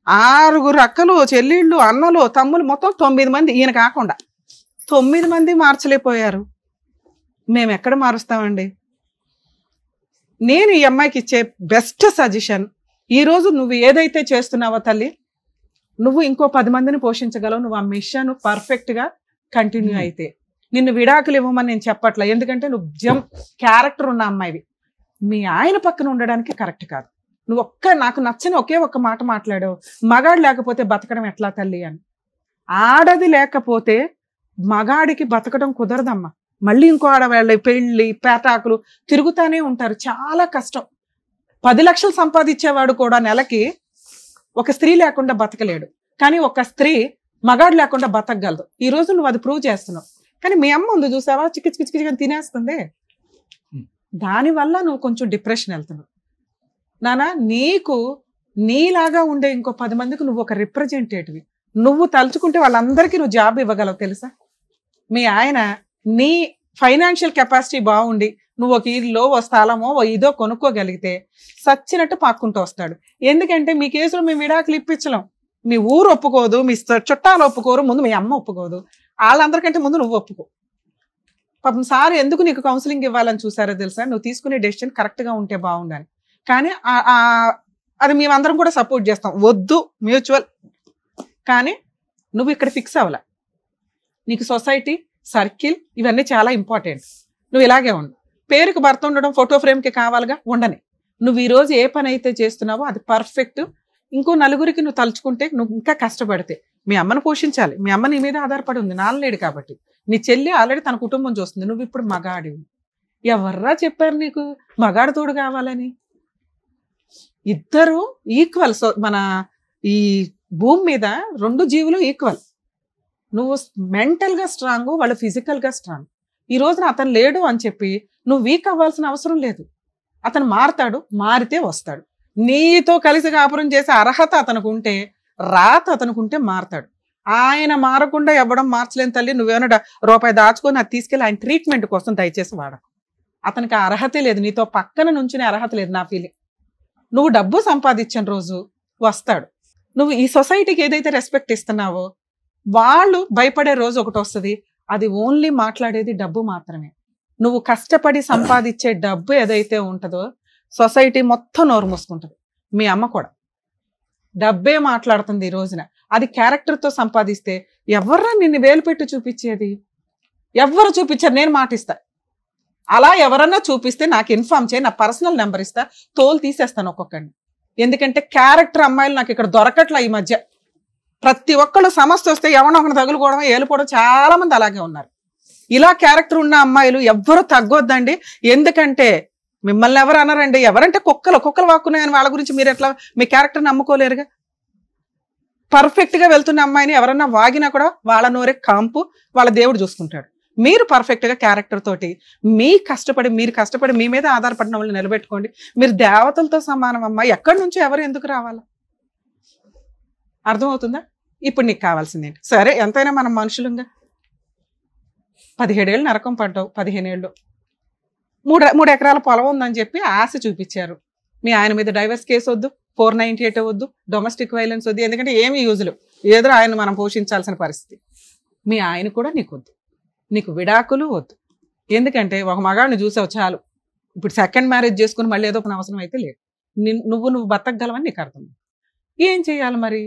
6 అక్కలు, చెల్లెళ్ళు, అన్నలు, తమ్ములు, మొత్తం 9 మంది. ఈయన కాకుండా 9 మంది మార్చలేకపోయారు. మేము ఎక్కడ మారుస్తామండి? నేను ఈ అమ్మాయికి ఇచ్చే బెస్ట్ సజెషన్, ఈరోజు నువ్వు ఏదైతే చేస్తున్నావో తల్లి, నువ్వు ఇంకో 10 మందిని పోషించగలవు. నువ్వు ఆ మిషన్ పర్ఫెక్ట్గా కంటిన్యూ అయితే. నిన్ను విడాకులు ఇవ్వమని నేను చెప్పట్లే, ఎందుకంటే నువ్వు క్యారెక్టర్ ఉన్న అమ్మాయివి. మీ ఆయన పక్కన ఉండడానికి కరెక్ట్ కాదు. నువ్వు నాకు నచ్చని ఒకే ఒక్క మాట మాట్లాడావు, మగాడు లేకపోతే బతకడం ఎట్లా తల్లి అని. ఆడది లేకపోతే మగాడికి బతకడం కుదరదమ్మా. మళ్ళీ ఇంకో ఆడవాళ్ళ పెళ్ళి పేటాకులు తిరుగుతానే ఉంటారు, చాలా కష్టం. 10 లక్షలు సంపాదించేవాడు కూడా నెలకి ఒక స్త్రీ లేకుండా బతకలేడు. కానీ ఒక స్త్రీ మగాడు లేకుండా బతకగలదు. ఈ రోజు నువ్వు అది ప్రూవ్ చేస్తున్నావు. కానీ మీ అమ్మ ఉంది చూసావా, చిక్కి తినేస్తుంది. దానివల్ల నువ్వు కొంచెం డిప్రెషన్ వెళ్తున్నావు. నానా, నీకు నీలాగా ఉండే ఇంకో 10 మందికి నువ్వు ఒక రిప్రజెంటేటివ్. నువ్వు తలుచుకుంటే వాళ్ళందరికీ నువ్వు జాబ్ ఇవ్వగలవు తెలుసా? మీ ఆయన నీ ఫైనాన్షియల్ కెపాసిటీ బాగుండి నువ్వు ఒక ఇల్లు, ఓ స్థలమో, ఓ ఇదో కొనుక్కోగలిగితే సచ్చినట్టు పాక్కుంటూ వస్తాడు. ఎందుకంటే మీ కేసులో మేము విడాకులు ఇప్పించలేం. మీ ఊరు ఒప్పుకోదు, మీ చుట్టాలు ఒప్పుకోరు, ముందు మీ అమ్మ ఒప్పుకోదు. వాళ్ళందరికంటే ముందు నువ్వు ఒప్పుకో. పాపం సార్ ఎందుకు నీకు కౌన్సిలింగ్ ఇవ్వాలని చూసారో తెలుసా? నువ్వు తీసుకునే డెసిషన్ కరెక్ట్గా ఉంటే బాగుండాలి. కానీ అది మేమందరం కూడా సపోర్ట్ చేస్తాం, వద్దు మ్యూచువల్. కానీ నువ్వు ఇక్కడ ఫిక్స్ అవ్వాల. నీకు సొసైటీ, సర్కిల్ ఇవన్నీ చాలా ఇంపార్టెంట్. నువ్వు ఇలాగే ఉండు. పేరుకి భర్త ఉండడం ఫోటో ఫ్రేమ్కి కావాలిగా, ఉండని. నువ్వు ఈరోజు ఏ పని అయితే చేస్తున్నావో అది పర్ఫెక్ట్. ఇంకో నలుగురికి నువ్వు తలుచుకుంటే నువ్వు ఇంకా కష్టపడితే మీ అమ్మను పోషించాలి. మీ అమ్మ నీ మీద ఆధారపడి ఉంది, నాన్నలేడు కాబట్టి. నీ చెల్లి ఆల్రెడీ తన కుటుంబం చూస్తుంది, నువ్వు ఇప్పుడు మగాడివి. ఎవర్రా చెప్పారు నీకు మగాడు తోడు కావాలని? ఇద్దరు ఈక్వల్. సో మన ఈ భూమి మీద 2 జీవులు ఈక్వల్. నువ్వు మెంటల్గా స్ట్రాంగ్, వాళ్ళు ఫిజికల్గా స్ట్రాంగ్. ఈ రోజున అతను లేడు అని చెప్పి నువ్వు వీక్ అవ్వాల్సిన అవసరం లేదు. అతను మారుతాడు, మారితే వస్తాడు. నీతో కలిసి కాపురం చేసే అర్హత అతనికి ఉంటే, రాత అతనికి ఉంటే మారతాడు. ఆయన మారకుండా ఇవ్వడం మార్చలేని తల్లి. నువ్వేమైనా రూపాయి దాచుకొని అది తీసుకెళ్ళి ఆయన ట్రీట్మెంట్ కోసం దయచేసి వాడకు. అతనికి ఆ అర్హతే లేదు, నీతో పక్కన నుంచునే అర్హత లేదు. నా ఫీలింగ్, నువ్వు డబ్బు సంపాదించిన రోజు వస్తాడు. నువ్వు ఈ సొసైటీకి ఏదైతే రెస్పెక్ట్ ఇస్తున్నావో వాళ్ళు భయపడే రోజు ఒకటి వస్తుంది. అది ఓన్లీ మాట్లాడేది డబ్బు మాత్రమే. నువ్వు కష్టపడి సంపాదించే డబ్బు ఏదైతే ఉంటుందో సొసైటీ మొత్తం నోరు మూసుకుంటుంది. మీ అమ్మ కూడా డబ్బే మాట్లాడుతుంది ఈ రోజున. అది క్యారెక్టర్తో సంపాదిస్తే ఎవర్రా నిన్ను వేలు పెట్టి చూపించేది? ఎవరు చూపించారు? నేను మాటిస్తా. అలా ఎవరన్నా చూపిస్తే నాకు ఇన్ఫార్మ్ చేయి, నా పర్సనల్ నెంబర్ ఇస్తా, తోలు తీసేస్తాను ఒక్కొక్కడిని. ఎందుకంటే క్యారెక్టర్ అమ్మాయిలు నాకు ఇక్కడ దొరకట్లా ఈ మధ్య. ప్రతి ఒక్కళ్ళు సమస్య వస్తే ఎవరినొకరు తగులుకోవడం, ఏలుకోవడం, చాలా మంది అలాగే ఉన్నారు. ఇలా క్యారెక్టర్ ఉన్న అమ్మాయిలు ఎవ్వరూ తగ్గొద్దండి. ఎందుకంటే మిమ్మల్ని ఎవరు అన్నారండి, ఎవరంటే కుక్కలు వాక్కున్నాయని వాళ్ళ గురించి మీరు ఎట్లా మీ క్యారెక్టర్ నమ్ముకోలేరుగా. పర్ఫెక్ట్ గా వెళ్తున్న అమ్మాయిని ఎవరన్నా వాగినా కూడా వాళ్ళ నోరే కాంపు, వాళ్ళ దేవుడు చూసుకుంటాడు. మీరు పర్ఫెక్ట్ గా క్యారెక్టర్ తోటి మీరు కష్టపడి మీ మీద ఆధారపడిన వాళ్ళు నిలబెట్టుకోండి. మీరు దేవతలతో సమానం అమ్మా. ఎక్కడి నుంచో ఎవరు ఎందుకు రావాలా? అర్థమవుతుందా? ఇప్పుడు నీకు కావాల్సింది ఏంటి? సరే ఎంతైనా మనం మనుషులుగా 17 ఏళ్ళు నరకం పడ్డావు, 15 ఏళ్ళు 3 ఎకరాల పొలం ఉందని చెప్పి ఆశ చూపించారు. మీ ఆయన మీద డైవర్స్ కేసు వద్దు, 498 వద్దు, డొమెస్టిక్ వైలెన్స్ వద్దు, ఎందుకంటే ఏమి యూజులు ఏదో ఆయన మనం పోషించాల్సిన పరిస్థితి. మీ ఆయన కూడా నీకు వద్దు, నీకు విడాకులు వద్దు. ఎందుకంటే ఒక మగాడిని చూసావు చాలు. ఇప్పుడు సెకండ్ మ్యారేజ్ చేసుకుని మళ్ళీ ఏదో ఒక అవసరం అయితే లేదు. నువ్వు బతకగలవని నీకు అర్థం. ఏం చేయాలి మరి?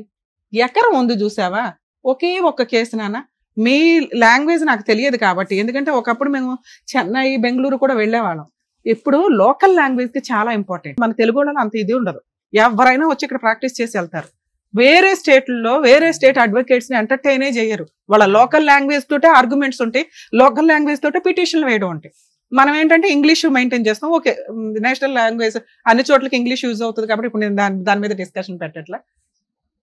ఎకరం ఉంది చూసావా? ఒకే ఒక్క కేసు నాన్న. మీ లాంగ్వేజ్ నాకు తెలియదు కాబట్టి, ఎందుకంటే ఒకప్పుడు మేము చెన్నై బెంగళూరు కూడా వెళ్ళేవాళ్ళం. ఇప్పుడు లోకల్ లాంగ్వేజ్ కి చాలా ఇంపార్టెంట్. మన తెలుగు వాళ్ళలో అంత ఇది ఉండదు. ఎవరైనా వచ్చి ఇక్కడ ప్రాక్టీస్ చేసి వెళ్తారు. వేరే స్టేట్లలో వేరే స్టేట్ అడ్వకేట్స్ ని ఎంటర్టైనే చేయరు. వాళ్ళ లోకల్ లాంగ్వేజ్ తోటే ఆర్గ్యుమెంట్స్ ఉంటాయి, లోకల్ లాంగ్వేజ్ తోటే పిటిషన్లు వేయడం ఉంటాయి. మనం ఏంటంటే ఇంగ్లీష్ మెయింటైన్ చేస్తాం. ఓకే, నేషనల్ లాంగ్వేజ్ అన్ని చోట్లకి ఇంగ్లీష్ యూజ్ అవుతుంది కాబట్టి ఇప్పుడు నేను దాని మీద డిస్కషన్ పెట్టట్లా.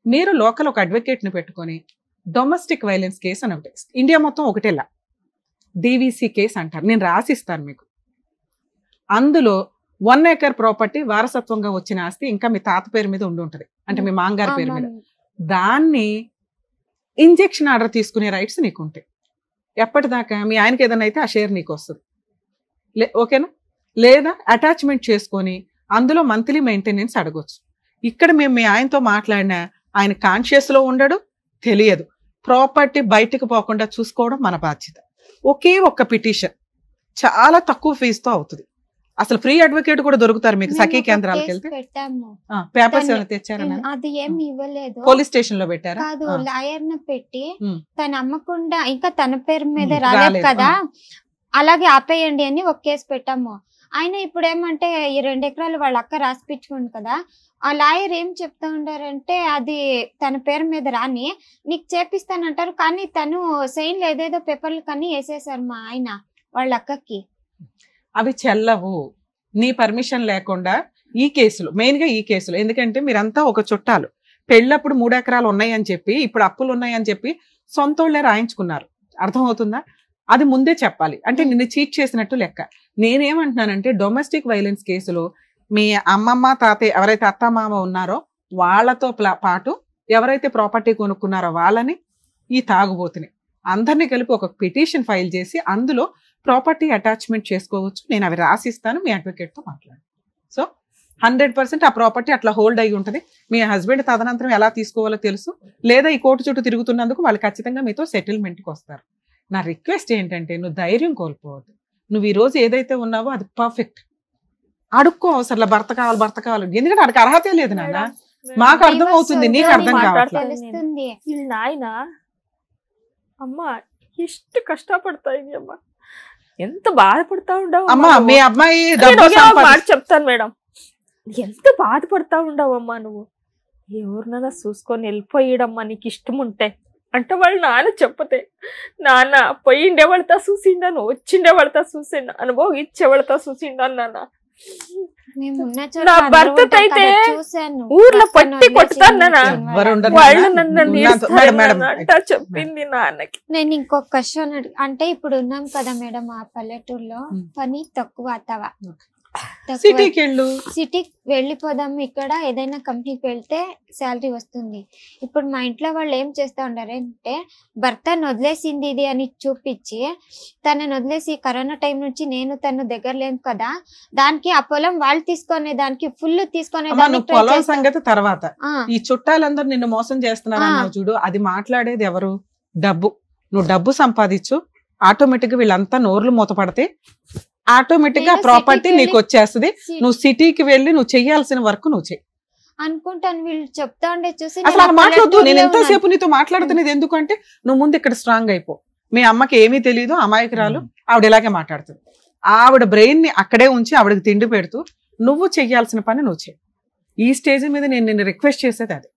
మీరు లోకల్ ఒక అడ్వకేట్ ని పెట్టుకొని డొమెస్టిక్ వైలెన్స్ కేసు అని ఒకటి, ఇండియా మొత్తం ఒకటేలా డివిసి కేసు అంటారు, నేను రాసిస్తాను మీకు. అందులో 1 ఎకర్ ప్రాపర్టీ వారసత్వంగా వచ్చిన ఆస్తి ఇంకా మీ తాత పేరు మీద ఉండి ఉంటుంది, అంటే మీ మాంగారి పేరు మీద. దాన్ని ఇంజెక్షన్ ఆర్డర్ తీసుకునే రైట్స్ నీకు ఉంటాయి. ఎప్పటిదాకా మీ ఆయనకి ఏదైనా అయితే ఆ షేర్ నీకు వస్తుంది. ఓకేనా? లేదా అటాచ్మెంట్ చేసుకొని అందులో మంత్లీ మెయింటెనెన్స్ అడగొచ్చు. ఇక్కడ మేము మీ ఆయనతో మాట్లాడినా ఆయన కాన్షియస్ లో ఉండడు, తెలియదు. ప్రాపర్టీ బయటకు పోకుండా చూసుకోవడం మన బాధ్యత. ఒకే ఒక్క పిటిషన్ చాలా తక్కువ ఫీజుతో అవుతుంది. అసలు ఫ్రీ అడ్వకేట్ కూడా దొరుకుతారు మీకు సఖీ కేంద్రాలకు వెళ్తే. పేపర్స్ ఏమైనా తెచ్చారా? అది ఏమి ఇవ్వలేదు. పోలీస్ స్టేషన్ లో పెట్టారా? కాదు, లాయర్ ని పెట్టి తను అమ్మకుండా ఇంకా తన పేరు మీద రాలేదు కదా, అలాగే ఆపేయండి అని ఒక కేసు పెట్టాము. ఆయన ఇప్పుడు ఏమంటే ఈ 2 ఎకరాలు వాళ్ళ అక్క రాసిపించుకుంది కదా, ఆ లాయర్ ఏం చెప్తా ఉండారంటే అది తన పేరు మీద రాని నీకు చేపిస్తానంటారు, కానీ తను సైన్లు ఏదేదో పేపర్లు కానీ వేసేసారు మా ఆయన వాళ్ళ అక్కకి. అవి చెల్లవు నీ పర్మిషన్ లేకుండా. ఈ కేసులు మెయిన్ గా ఈ కేసులు ఎందుకంటే మీరంతా ఒక చుట్టాలు, పెళ్ళప్పుడు 3 ఎకరాలు ఉన్నాయని చెప్పి ఇప్పుడు అప్పులు ఉన్నాయని చెప్పి సొంతోళ్లే రాయించుకున్నారు. అర్థమవుతుందా? అది ముందే చెప్పాలి, అంటే నిన్ను చీట్ చేసినట్టు లెక్క. నేనేమంటున్నానంటే డొమెస్టిక్ వైలెన్స్ కేసులో మీ అమ్మమ్మ తాతయ్య ఎవరైతే అత్తమామ ఉన్నారో వాళ్ళతో పాటు ఎవరైతే ప్రాపర్టీ కొనుక్కున్నారో వాళ్ళని, ఈ తాగుబోతుని అందరినీ కలిపి ఒక పిటిషన్ ఫైల్ చేసి అందులో ప్రాపర్టీ అటాచ్మెంట్ చేసుకోవచ్చు. నేను అవి రాసిస్తాను, మీ అడ్వకేట్తో మాట్లాడు. సో 100% ఆ ప్రాపర్టీ అట్లా హోల్డ్ అయి ఉంటుంది. మీ హస్బెండ్ తదనంతరం ఎలా తీసుకోవాలో తెలుసు, లేదా ఈ కోర్టు చుట్టూ తిరుగుతున్నందుకు వాళ్ళు ఖచ్చితంగా మీతో సెటిల్మెంట్కి వస్తారు. నా రిక్వెస్ట్ ఏంటంటే నువ్వు ధైర్యం కోల్పోవద్దు. నువ్వు ఈ రోజు ఏదైతే ఉన్నావో అది పర్ఫెక్ట్. అడుక్కో అవసరం భర్త కావాలి, ఎందుకంటే వాడికి అర్హతే లేదు నాన్న. మాకు అర్థం అవుతుంది, నీకు అర్థం తెలుస్తుంది. నాయన అమ్మ ಎಷ್ಟು కష్టపడతాయి అమ్మ, ఎంత బాధపడతా ఉండవు అమ్మా. మీ అమ్మాయి మాట చెప్తాను మేడం, ఎంత బాధపడతా ఉండవు అమ్మా నువ్వు. ఎవరినైనా చూసుకొని వెళ్ళిపోయాడమ్మా నీకు ఇష్టం ఉంటే అంటే వాళ్ళు నాన్న చెప్పతే, నాన్న పోయిండే వాళ్ళతో చూసిండాను, వచ్చిండే వాళ్ళతో చూసిండా, అనుభవం ఇచ్చే వాళ్ళతో చూసిండాను నాన్న. నా భర్త అయితే ఊర్లో పట్టి కొట్టుతాను వాళ్ళు నన్ను అంటా చెప్పింది నాన్నకి. నేను ఇంకొక క్వశ్చన్ అంటే ఇప్పుడు ఉన్నాం కదా మేడం ఆ పల్లెటూరులో పని తక్కువ అత్తవా, సిటీకి వెళ్ళిపోదాం, ఇక్కడ ఏదైనా కంపెనీకి వెళ్తే శాలరీ వస్తుంది. ఇప్పుడు మా ఇంట్లో వాళ్ళు ఏం చేస్తా ఉండారంటే భర్తను వదిలేసింది ఇది అని చూపించి తనని వదిలేసి కరోనా టైం నుంచి నేను తను దగ్గర లేను కదా, దానికి ఆ పొలం వాళ్ళు తీసుకునే దానికి ఫుల్ తీసుకునే పొలం సంగతి తర్వాత. ఈ చుట్టాలందరూ నిన్ను మోసం చేస్తున్నారు అన్నావు చూడు, అది మాట్లాడేది ఎవరు? డబ్బు. నువ్వు డబ్బు సంపాదించు, ఆటోమేటిక్ గా వీళ్ళంతా నోర్లు మూతపడితే ఆటోమేటిక్ గా ప్రాపర్టీ నీకు వచ్చేస్తుంది. నువ్వు సిటీకి వెళ్ళి నువ్వు చెయ్యాల్సిన వర్క్ నువ్వు చెయ్యి అనుకుంటాను. వీళ్ళు చెప్తా ఉండే చూసి అసలు అలా మాట్లాడద్దు. నేను ఎంతసేపు నీతో మాట్లాడుతున్నది ఎందుకంటే నువ్వు ముందు ఇక్కడ స్ట్రాంగ్ అయిపో. మీ అమ్మకి ఏమీ తెలియదు, అమాయకురాలు, ఆవిడ ఇలాగే మాట్లాడుతుంది. ఆవిడ బ్రెయిన్ ని అక్కడే ఉంచి ఆవిడకి తిండి పెడుతూ నువ్వు చెయ్యాల్సిన పని నువ్వు చెయ్యి. ఈ స్టేజ్ మీద నేను నిన్ను రిక్వెస్ట్ చేసేది అది.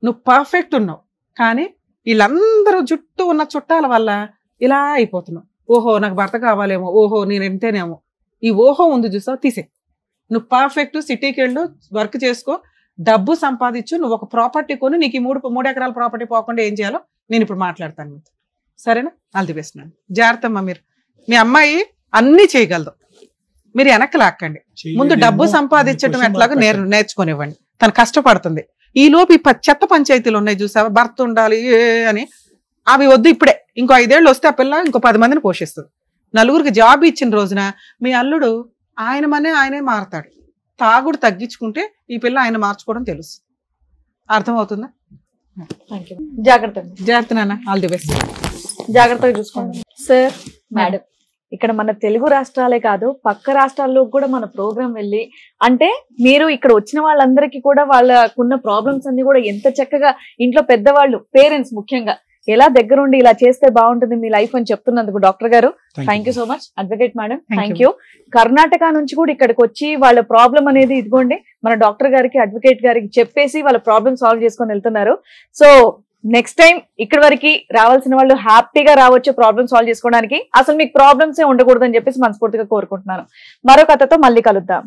నువ్వు పర్ఫెక్ట్ ఉన్నావు, కానీ వీళ్ళందరూ చుట్టూ ఉన్న చుట్టాల వల్ల ఇలా అయిపోతున్నావు. ఓహో నాకు భర్త కావాలేమో, ఓహో నేను ఎంతేనేమో, ఈ ఓహో ఉంది చూసావు తీసే. నువ్వు పర్ఫెక్ట్ సిటీకి వెళ్ళు, వర్క్ చేసుకో, డబ్బు సంపాదించు, నువ్వు ఒక ప్రాపర్టీ కొని నీకు ఈ 3 ఎకరాల ప్రాపర్టీ పోకుండా ఏం చేయాలో నేను ఇప్పుడు మాట్లాడతాను మీతో, సరేనా? ఆల్ ది బెస్ట్ నాన్న. జాగ్రత్త అమ్మా. మీరు మీ అమ్మాయి అన్ని చేయగలదు, మీరు వెనక్కి లాక్కండి. ముందు డబ్బు సంపాదించడం ఎట్లాగో నేర్చుకునివ్వండి. తను కష్టపడుతుంది. ఈ లోపు ఈ చెత్త పంచాయతీలు ఉన్నాయి చూసావా, భర్త ఉండాలి అని, అవి వద్దు. ఇప్పుడే ఇంకో 5 ఏళ్ళు వస్తే ఆ పిల్ల ఇంకో 10 మందిని పోషిస్తుంది. నలుగురికి జాబ్ ఇచ్చిన రోజున మీ అల్లుడు ఆయనే మారతాడు. తాగుడు తగ్గించుకుంటే ఈ పిల్ల ఆయన మార్చుకోవడం తెలుసు. అర్థమవుతుందా? జాగ్రత్త నాన్న. All the best. జాగ్రత్తగా చూసుకోండి సార్. మేడం, ఇక్కడ మన తెలుగు రాష్ట్రాలే కాదు పక్క రాష్ట్రాల్లో కూడా మన ప్రోగ్రాం వెళ్ళి, అంటే మీరు ఇక్కడ వచ్చిన వాళ్ళందరికీ కూడా వాళ్ళకున్న ప్రాబ్లమ్స్ అన్ని కూడా ఎంత చక్కగా ఇంట్లో పెద్దవాళ్ళు, పేరెంట్స్ ముఖ్యంగా ఎలా దగ్గరుండి ఇలా చేస్తే బాగుంటుంది మీ లైఫ్ అని చెప్తున్నందుకు డాక్టర్ గారు thank you so much. Advocate madam thank you. Karnataka నుంచి కూడా ఇక్కడికి వచ్చి వాళ్ళ ప్రాబ్లం అనేది ఇదిగోండి మన డాక్టర్ గారికి, అడ్వకేట్ గారికి చెప్పేసి వాళ్ళ ప్రాబ్లమ్ సాల్వ్ చేసుకొని వెళ్తున్నారు. సో నెక్స్ట్ టైం ఇక్కడి వరకు రావాల్సిన వాళ్ళు హ్యాపీగా రావచ్చు ప్రాబ్లమ్ సాల్వ్ చేసుకోవడానికి. అసలు మీకు ప్రాబ్లమ్స్ ఉండకూడదు అని చెప్పేసి మనస్ఫూర్తిగా కోరుకుంటున్నాను. మరో కథతో మళ్ళీ కలుద్దాం.